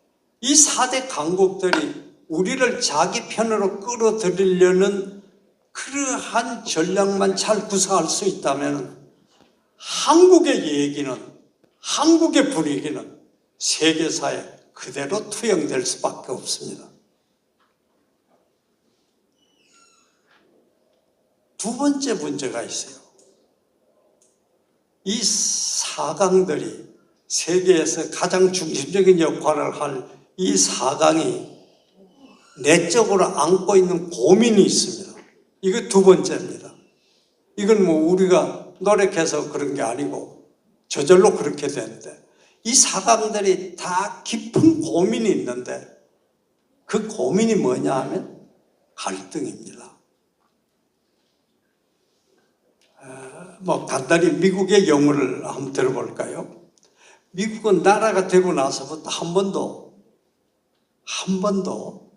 이 4대 강국들이 우리를 자기 편으로 끌어들이려는 그러한 전략만 잘 구사할 수 있다면 한국의 얘기는, 한국의 분위기는 세계사에 그대로 투영될 수밖에 없습니다. 두 번째 문제가 있어요. 이 4강들이 세계에서 가장 중심적인 역할을 할 이 4강이 내적으로 안고 있는 고민이 있습니다. 이거 두 번째입니다. 이건 뭐 우리가 노력해서 그런 게 아니고 저절로 그렇게 되는데, 이 4강들이 다 깊은 고민이 있는데 그 고민이 뭐냐 하면 갈등입니다. 뭐 간단히 미국의 경우를 한번 들어볼까요? 미국은 나라가 되고 나서부터 한 번도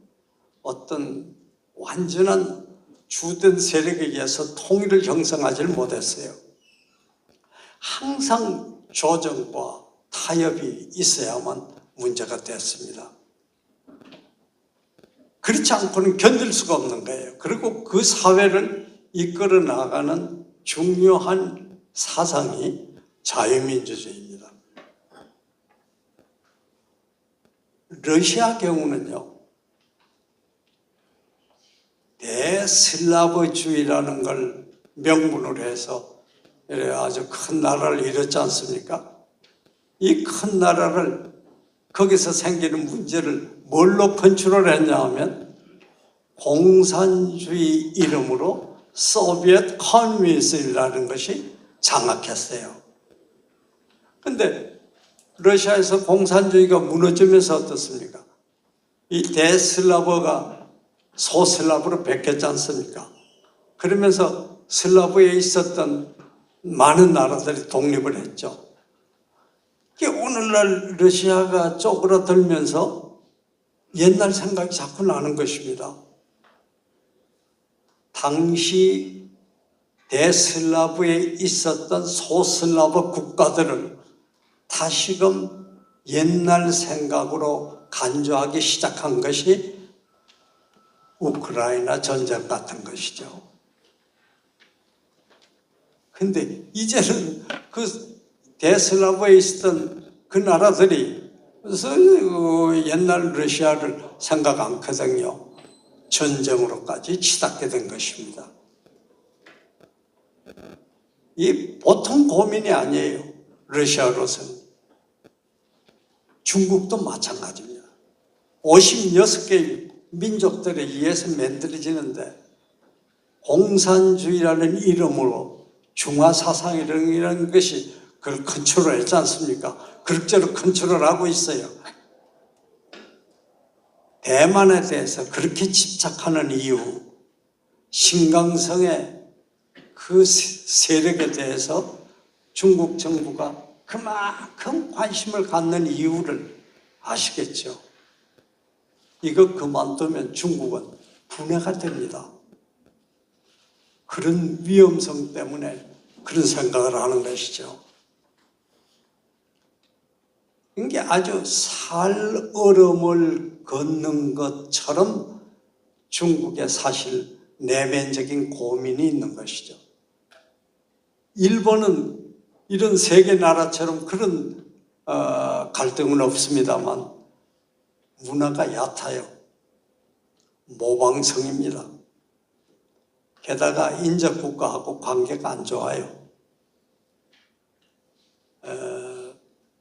어떤 완전한 주된 세력에 의해서 통일을 형성하지 못했어요. 항상 조정과 타협이 있어야만 문제가 됐습니다. 그렇지 않고는 견딜 수가 없는 거예요. 그리고 그 사회를 이끌어 나가는 중요한 사상이 자유민주주의입니다. 러시아 경우는요, 대슬라브주의라는 걸 명분으로 해서 아주 큰 나라를 이뤘지 않습니까? 이 큰 나라를, 거기서 생기는 문제를 뭘로 컨트롤했냐 하면 공산주의 이름으로 소비에트 커뮤니즘이라는 것이 장악했어요. 그런데 러시아에서 공산주의가 무너지면서 어떻습니까? 이 대슬라브가 소슬라브로 바뀌었지 않습니까? 그러면서 슬라브에 있었던 많은 나라들이 독립을 했죠. 오늘날 러시아가 쪼그라들면서 옛날 생각이 자꾸 나는 것입니다. 당시 대슬라브에 있었던 소슬라브 국가들을 다시금 옛날 생각으로 간주하기 시작한 것이 우크라이나 전쟁 같은 것이죠. 근데 이제는 그 대슬라브에 있었던 그 나라들이 옛날 러시아를 생각 않거든요. 전쟁으로까지 치닫게 된 것입니다. 이 보통 고민이 아니에요. 러시아로서는. 중국도 마찬가지입니다. 56개의 민족들에 의해서 만들어지는데 공산주의라는 이름으로 중화사상이라는 것이 그걸 컨트롤했지 않습니까? 그럭저럭 컨트롤하고 있어요. 대만에 대해서 그렇게 집착하는 이유, 신강성의 그 세력에 대해서 중국 정부가 그만큼 관심을 갖는 이유를 아시겠죠? 이거 그만두면 중국은 분해가 됩니다. 그런 위험성 때문에 그런 생각을 하는 것이죠. 이게 아주 살얼음을 걷는 것처럼 중국의 사실 내면적인 고민이 있는 것이죠. 일본은 이런 세계 나라처럼 그런 갈등은 없습니다만 문화가 얕아요. 모방성입니다. 게다가 인접국가하고 관계가 안 좋아요.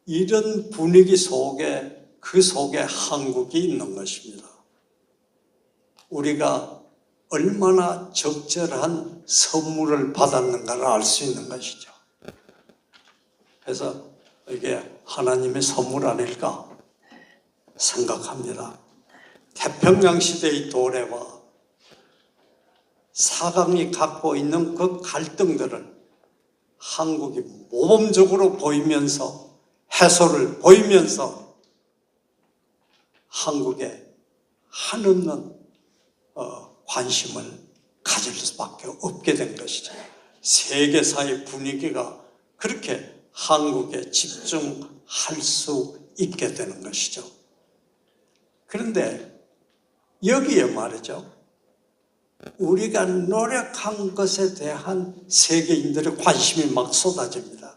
이런 분위기 속에 그 속에 한국이 있는 것입니다. 우리가 얼마나 적절한 선물을 받았는가를 알 수 있는 것이죠. 그래서 이게 하나님의 선물 아닐까 생각합니다. 태평양 시대의 도래와 사강이 갖고 있는 그 갈등들을 한국이 모범적으로 보이면서 해소를 보이면서 한국에 한없는 관심을 가질 수밖에 없게 된 것이죠. 세계사의 분위기가 그렇게 한국에 집중할 수 있게 되는 것이죠. 그런데 여기에 말이죠, 우리가 노력한 것에 대한 세계인들의 관심이 막 쏟아집니다.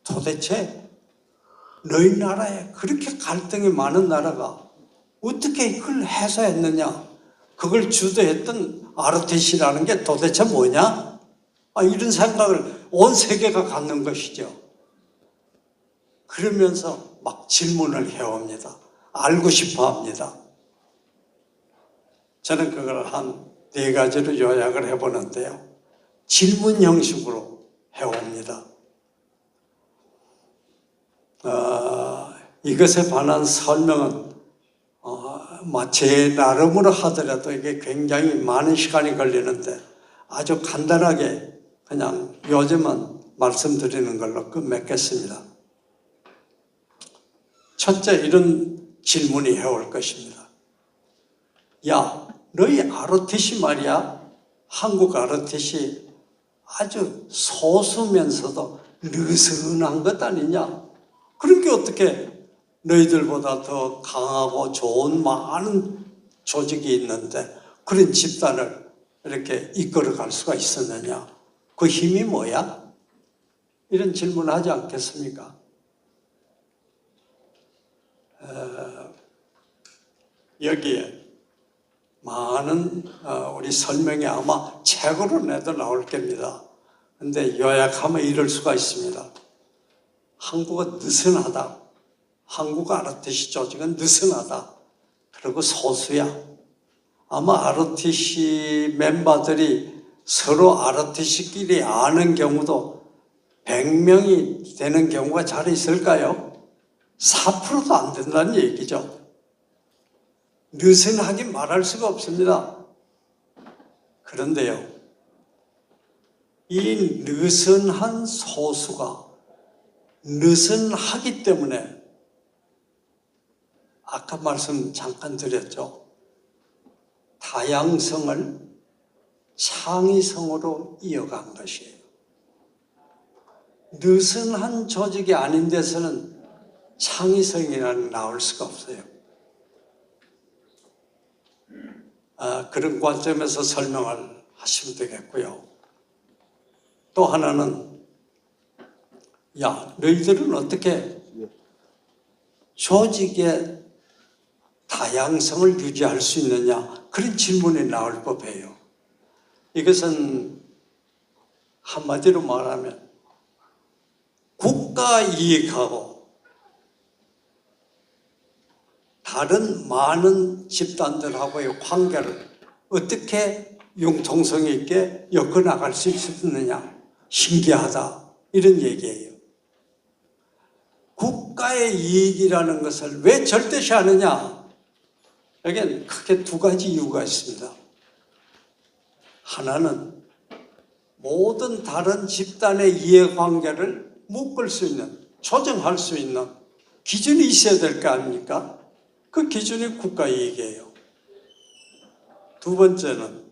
도대체 너희 나라에 그렇게 갈등이 많은 나라가 어떻게 그걸 해소했느냐? 그걸 주도했던 아르테시라는 게 도대체 뭐냐? 이런 생각을 온 세계가 갖는 것이죠. 그러면서 막 질문을 해옵니다. 알고 싶어 합니다. 저는 그걸 한 4가지로 요약을 해보는데요. 질문 형식으로 해옵니다. 이것에 관한 설명은 제 나름으로 하더라도 이게 굉장히 많은 시간이 걸리는데 아주 간단하게 그냥 요즘은 말씀드리는 걸로 끝맺겠습니다. 첫째, 이런 질문이 해올 것입니다. 야, 너희 아르테시 말이야, 한국 아르테시 아주 소수면서도 느슨한 것 아니냐? 그런 게 어떻게 너희들보다 더 강하고 좋은 많은 조직이 있는데 그런 집단을 이렇게 이끌어갈 수가 있었느냐? 그 힘이 뭐야? 이런 질문을 하지 않겠습니까? 여기에 많은 우리 설명이 아마 책으로 내도 나올 겁니다. 근데 요약하면 이럴 수가 있습니다. 한국은 느슨하다. 한국 아르테시 조직은 느슨하다. 그리고 소수야. 아마 아르테시 멤버들이 서로 아르테시끼리 아는 경우도 100명이 되는 경우가 잘 있을까요? 4%도 안 된다는 얘기죠. 느슨하게 말할 수가 없습니다. 그런데요, 이 느슨한 소수가 느슨하기 때문에 아까 말씀 잠깐 드렸죠. 다양성을 창의성으로 이어간 것이에요. 느슨한 조직이 아닌 데서는 창의성이라는 나올 수가 없어요. 그런 관점에서 설명을 하시면 되겠고요. 또 하나는, 야, 너희들은 어떻게 조직의 다양성을 유지할 수 있느냐? 그런 질문이 나올 법해요. 이것은 한마디로 말하면 국가 이익하고 다른 많은 집단들하고의 관계를 어떻게 융통성 있게 엮어나갈 수 있었느냐? 신기하다. 이런 얘기예요. 국가의 이익이라는 것을 왜 절대시하느냐? 여기엔 크게 2가지 이유가 있습니다. 하나는 모든 다른 집단의 이해관계를 묶을 수 있는, 조정할 수 있는 기준이 있어야 될 거 아닙니까? 그 기준이 국가이익이에요. 2번째는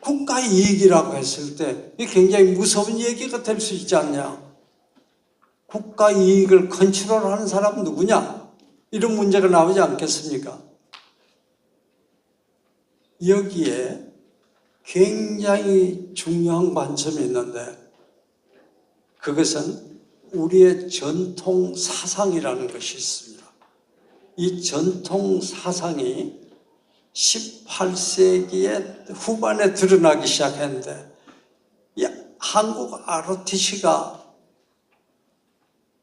국가이익이라고 했을 때 이게 굉장히 무서운 얘기가 될 수 있지 않냐? 국가이익을 컨트롤하는 사람은 누구냐? 이런 문제가 나오지 않겠습니까? 여기에 굉장히 중요한 관점이 있는데 그것은 우리의 전통 사상이라는 것이 있습니다. 이 전통 사상이 18세기의 후반에 드러나기 시작했는데 한국 아르테시가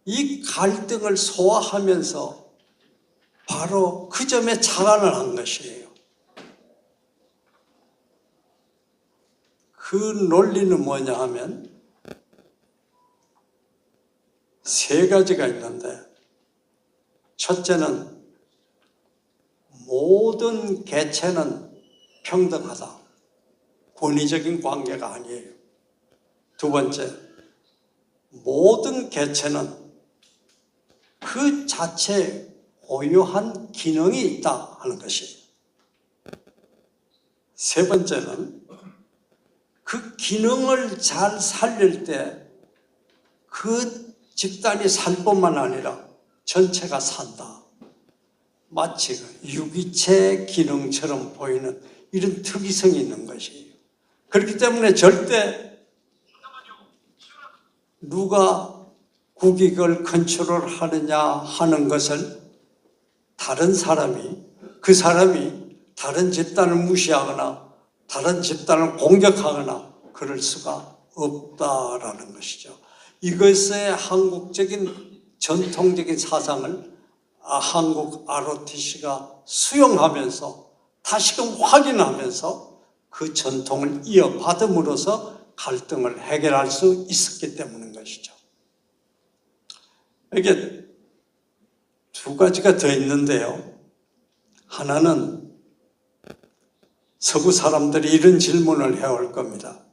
이 갈등을 소화하면서 바로 그 점에 착안을 한 것이에요. 그 논리는 뭐냐 하면 3가지가 있는데 첫째는 모든 개체는 평등하다. 권위적인 관계가 아니에요. 두 번째, 모든 개체는 그 자체에 고유한 기능이 있다 하는 것이에요. 세 번째는 그 기능을 잘 살릴 때 그 집단이 살 뿐만 아니라 전체가 산다. 마치 유기체 기능처럼 보이는 이런 특이성이 있는 것이에요. 그렇기 때문에 절대 누가 국익을 컨트롤하느냐 하는 것을 다른 사람이, 그 사람이 다른 집단을 무시하거나 다른 집단을 공격하거나 그럴 수가 없다라는 것이죠. 이것의 한국적인 전통적인 사상을 한국 ROTC가 수용하면서 다시금 확인하면서 그 전통을 이어받음으로써 갈등을 해결할 수 있었기 때문인 것이죠. 이게 두 가지가 더 있는데요. 하나는 서구 사람들이 이런 질문을 해올 겁니다.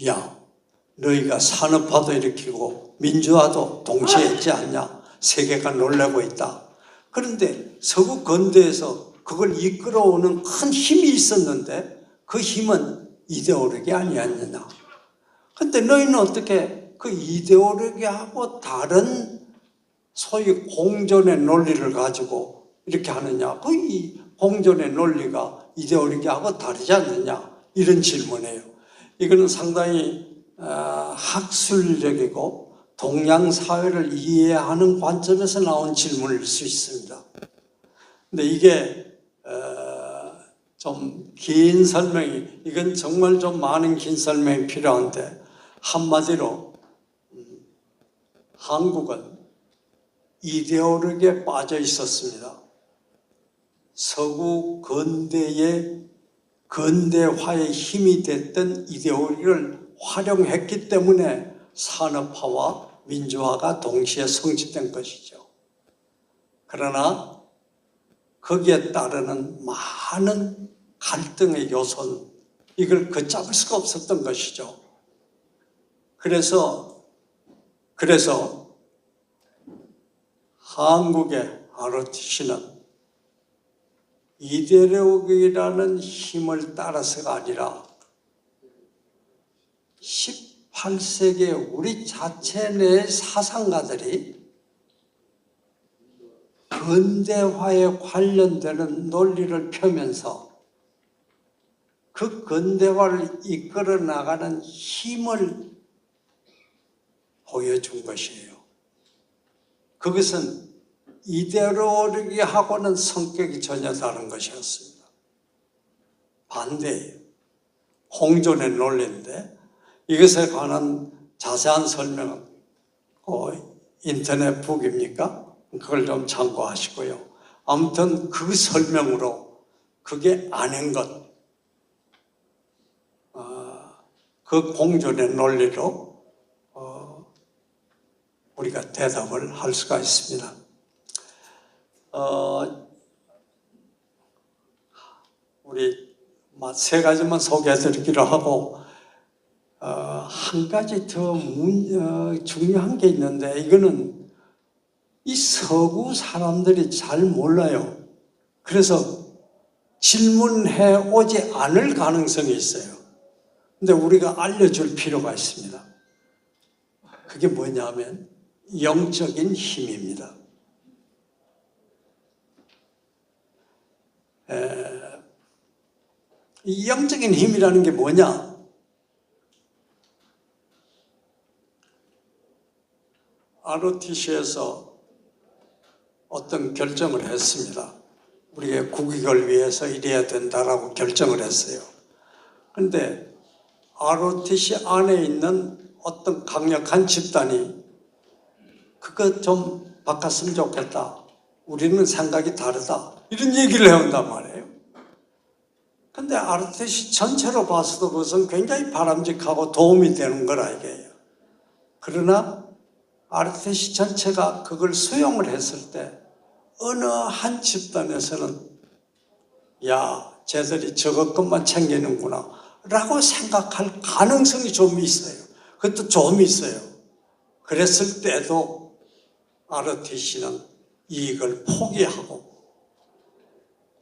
야, 너희가 산업화도 일으키고 민주화도 동시에 했지 않냐? 세계가 놀라고 있다. 그런데 서구 근대에서 그걸 이끌어오는 큰 힘이 있었는데 그 힘은 이데올로기 아니었느냐? 근데 너희는 어떻게 그 이데올로기하고 다른 소위 공존의 논리를 가지고 이렇게 하느냐? 그 공존의 논리가 이데올로기하고 다르지 않느냐? 이런 질문이에요. 이거는 상당히 학술적이고 동양 사회를 이해하는 관점에서 나온 질문일 수 있습니다. 근데 이게 좀 긴 설명이, 이건 정말 좀 많은 긴 설명이 필요한데 한마디로 한국은 이데올로기에 빠져 있었습니다. 서구 근대화의 힘이 됐던 이데올로기를 활용했기 때문에 산업화와 민주화가 동시에 성취된 것이죠. 그러나 거기에 따르는 많은 갈등의 요소는 이걸 걷잡을 수가 없었던 것이죠. 그래서 한국의 ROTC는 이데올로기라는 힘을 따라서가 아니라 18세기에 우리 자체 내 사상가들이 근대화에 관련되는 논리를 펴면서 그 근대화를 이끌어 나가는 힘을 보여준 것이에요. 그것은 이데올로기하고는 성격이 전혀 다른 것이었습니다. 반대예요. 공존의 논리인데 이것에 관한 자세한 설명은 인터넷 북입니까? 그걸 좀 참고하시고요. 아무튼 그 설명으로 그게 아닌 것, 그 공존의 논리로 우리가 대답을 할 수가 있습니다. 우리 세 가지만 소개해드리기로 하고 한 가지 더 중요한 게 있는데 이거는 이 서구 사람들이 잘 몰라요. 그래서 질문해 오지 않을 가능성이 있어요. 근데 우리가 알려줄 필요가 있습니다. 그게 뭐냐면 영적인 힘입니다. 이 영적인 힘이라는 게 뭐냐? ROTC에서 어떤 결정을 했습니다. 우리의 국익을 위해서 이래야 된다라고 결정을 했어요. 그런데 ROTC 안에 있는 어떤 강력한 집단이 그거 좀 바꿨으면 좋겠다. 우리는 생각이 다르다. 이런 얘기를 해온단 말이에요. 근데 ROTC 전체로 봐서도 그것은 굉장히 바람직하고 도움이 되는 거라 이게요. 그러나 ROTC 전체가 그걸 수용을 했을 때 어느 한 집단에서는 야, 쟤들이 저것 것만 챙기는구나 라고 생각할 가능성이 좀 있어요. 그것도 좀 있어요. 그랬을 때도 ROTC는 이익을 포기하고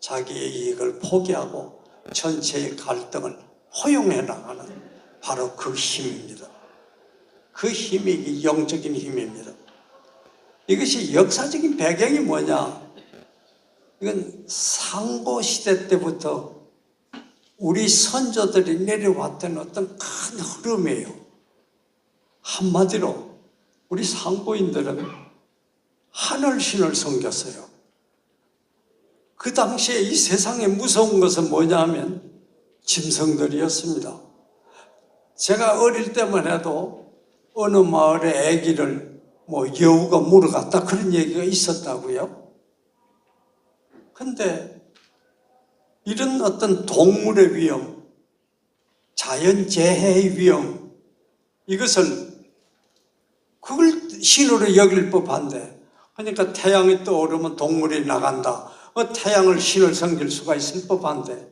자기의 이익을 포기하고 전체의 갈등을 허용해 나가는 바로 그 힘입니다. 그 힘이 영적인 힘입니다. 이것이 역사적인 배경이 뭐냐? 이건 상고시대 때부터 우리 선조들이 내려왔던 어떤 큰 흐름이에요. 한마디로 우리 상고인들은 하늘신을 섬겼어요. 그 당시에 이 세상에 무서운 것은 뭐냐 하면 짐승들이었습니다. 제가 어릴 때만 해도 어느 마을에 아기를 여우가 물어갔다 그런 얘기가 있었다고요. 근데 이런 어떤 동물의 위험, 자연재해의 위험, 그걸 신으로 여길 법한데, 그러니까 태양이 떠오르면 동물이 나간다. 태양을 신을 섬길 수가 있을 법한데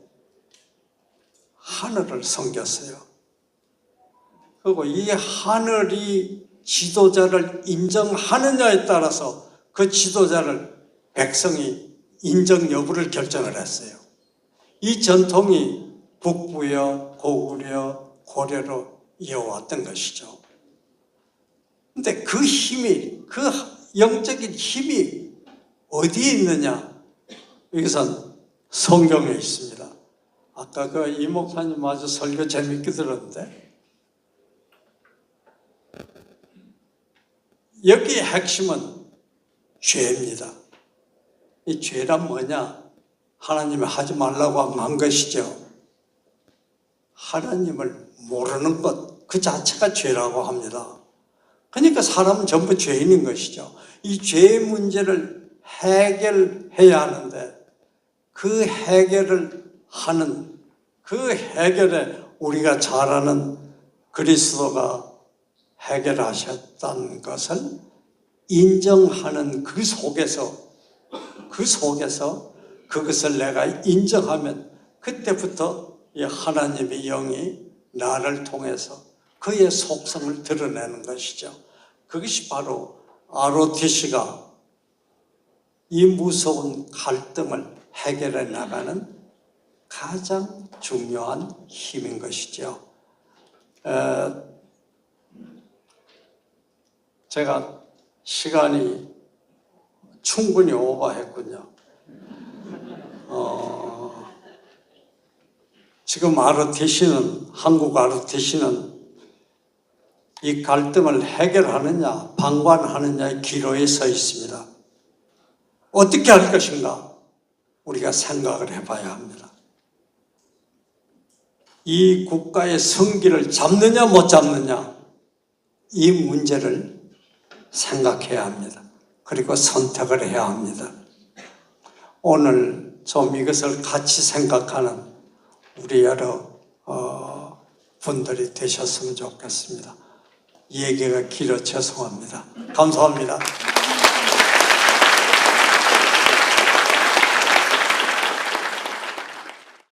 하늘을 섬겼어요. 그리고 이 하늘이 지도자를 인정하느냐에 따라서 그 지도자를 백성이 인정 여부를 결정을 했어요. 이 전통이 북부여 고구려 고려로 이어왔던 것이죠. 근데 그 힘이, 그 영적인 힘이 어디에 있느냐? 이것은 성경에 있습니다. 아까 그 이 목사님 아주 설교 재밌게 들었는데 여기의 핵심은 죄입니다. 이 죄란 뭐냐? 하나님이 하지 말라고 한 것이죠. 하나님을 모르는 것 그 자체가 죄라고 합니다. 그러니까 사람은 전부 죄인인 것이죠. 이 죄의 문제를 해결해야 하는데 그 해결을 하는 그 해결에 우리가 잘 아는 그리스도가 해결하셨다는 것을 인정하는 그 속에서 그것을 내가 인정하면 그때부터 이 하나님의 영이 나를 통해서 그의 속성을 드러내는 것이죠. 그것이 바로 ROTC가 이 무서운 갈등을 해결해 나가는 가장 중요한 힘인 것이죠. 제가 시간이 충분히 오버했군요. 지금 ROTC는, 한국 ROTC는 이 갈등을 해결하느냐 방관하느냐의 기로에 서 있습니다. 어떻게 할 것인가? 우리가 생각을 해봐야 합니다. 이 국가의 성기를 잡느냐 못 잡느냐, 이 문제를 생각해야 합니다. 그리고 선택을 해야 합니다. 오늘 좀 이것을 같이 생각하는 우리 여러 분들이 되셨으면 좋겠습니다. 얘기가 길어 죄송합니다. 감사합니다.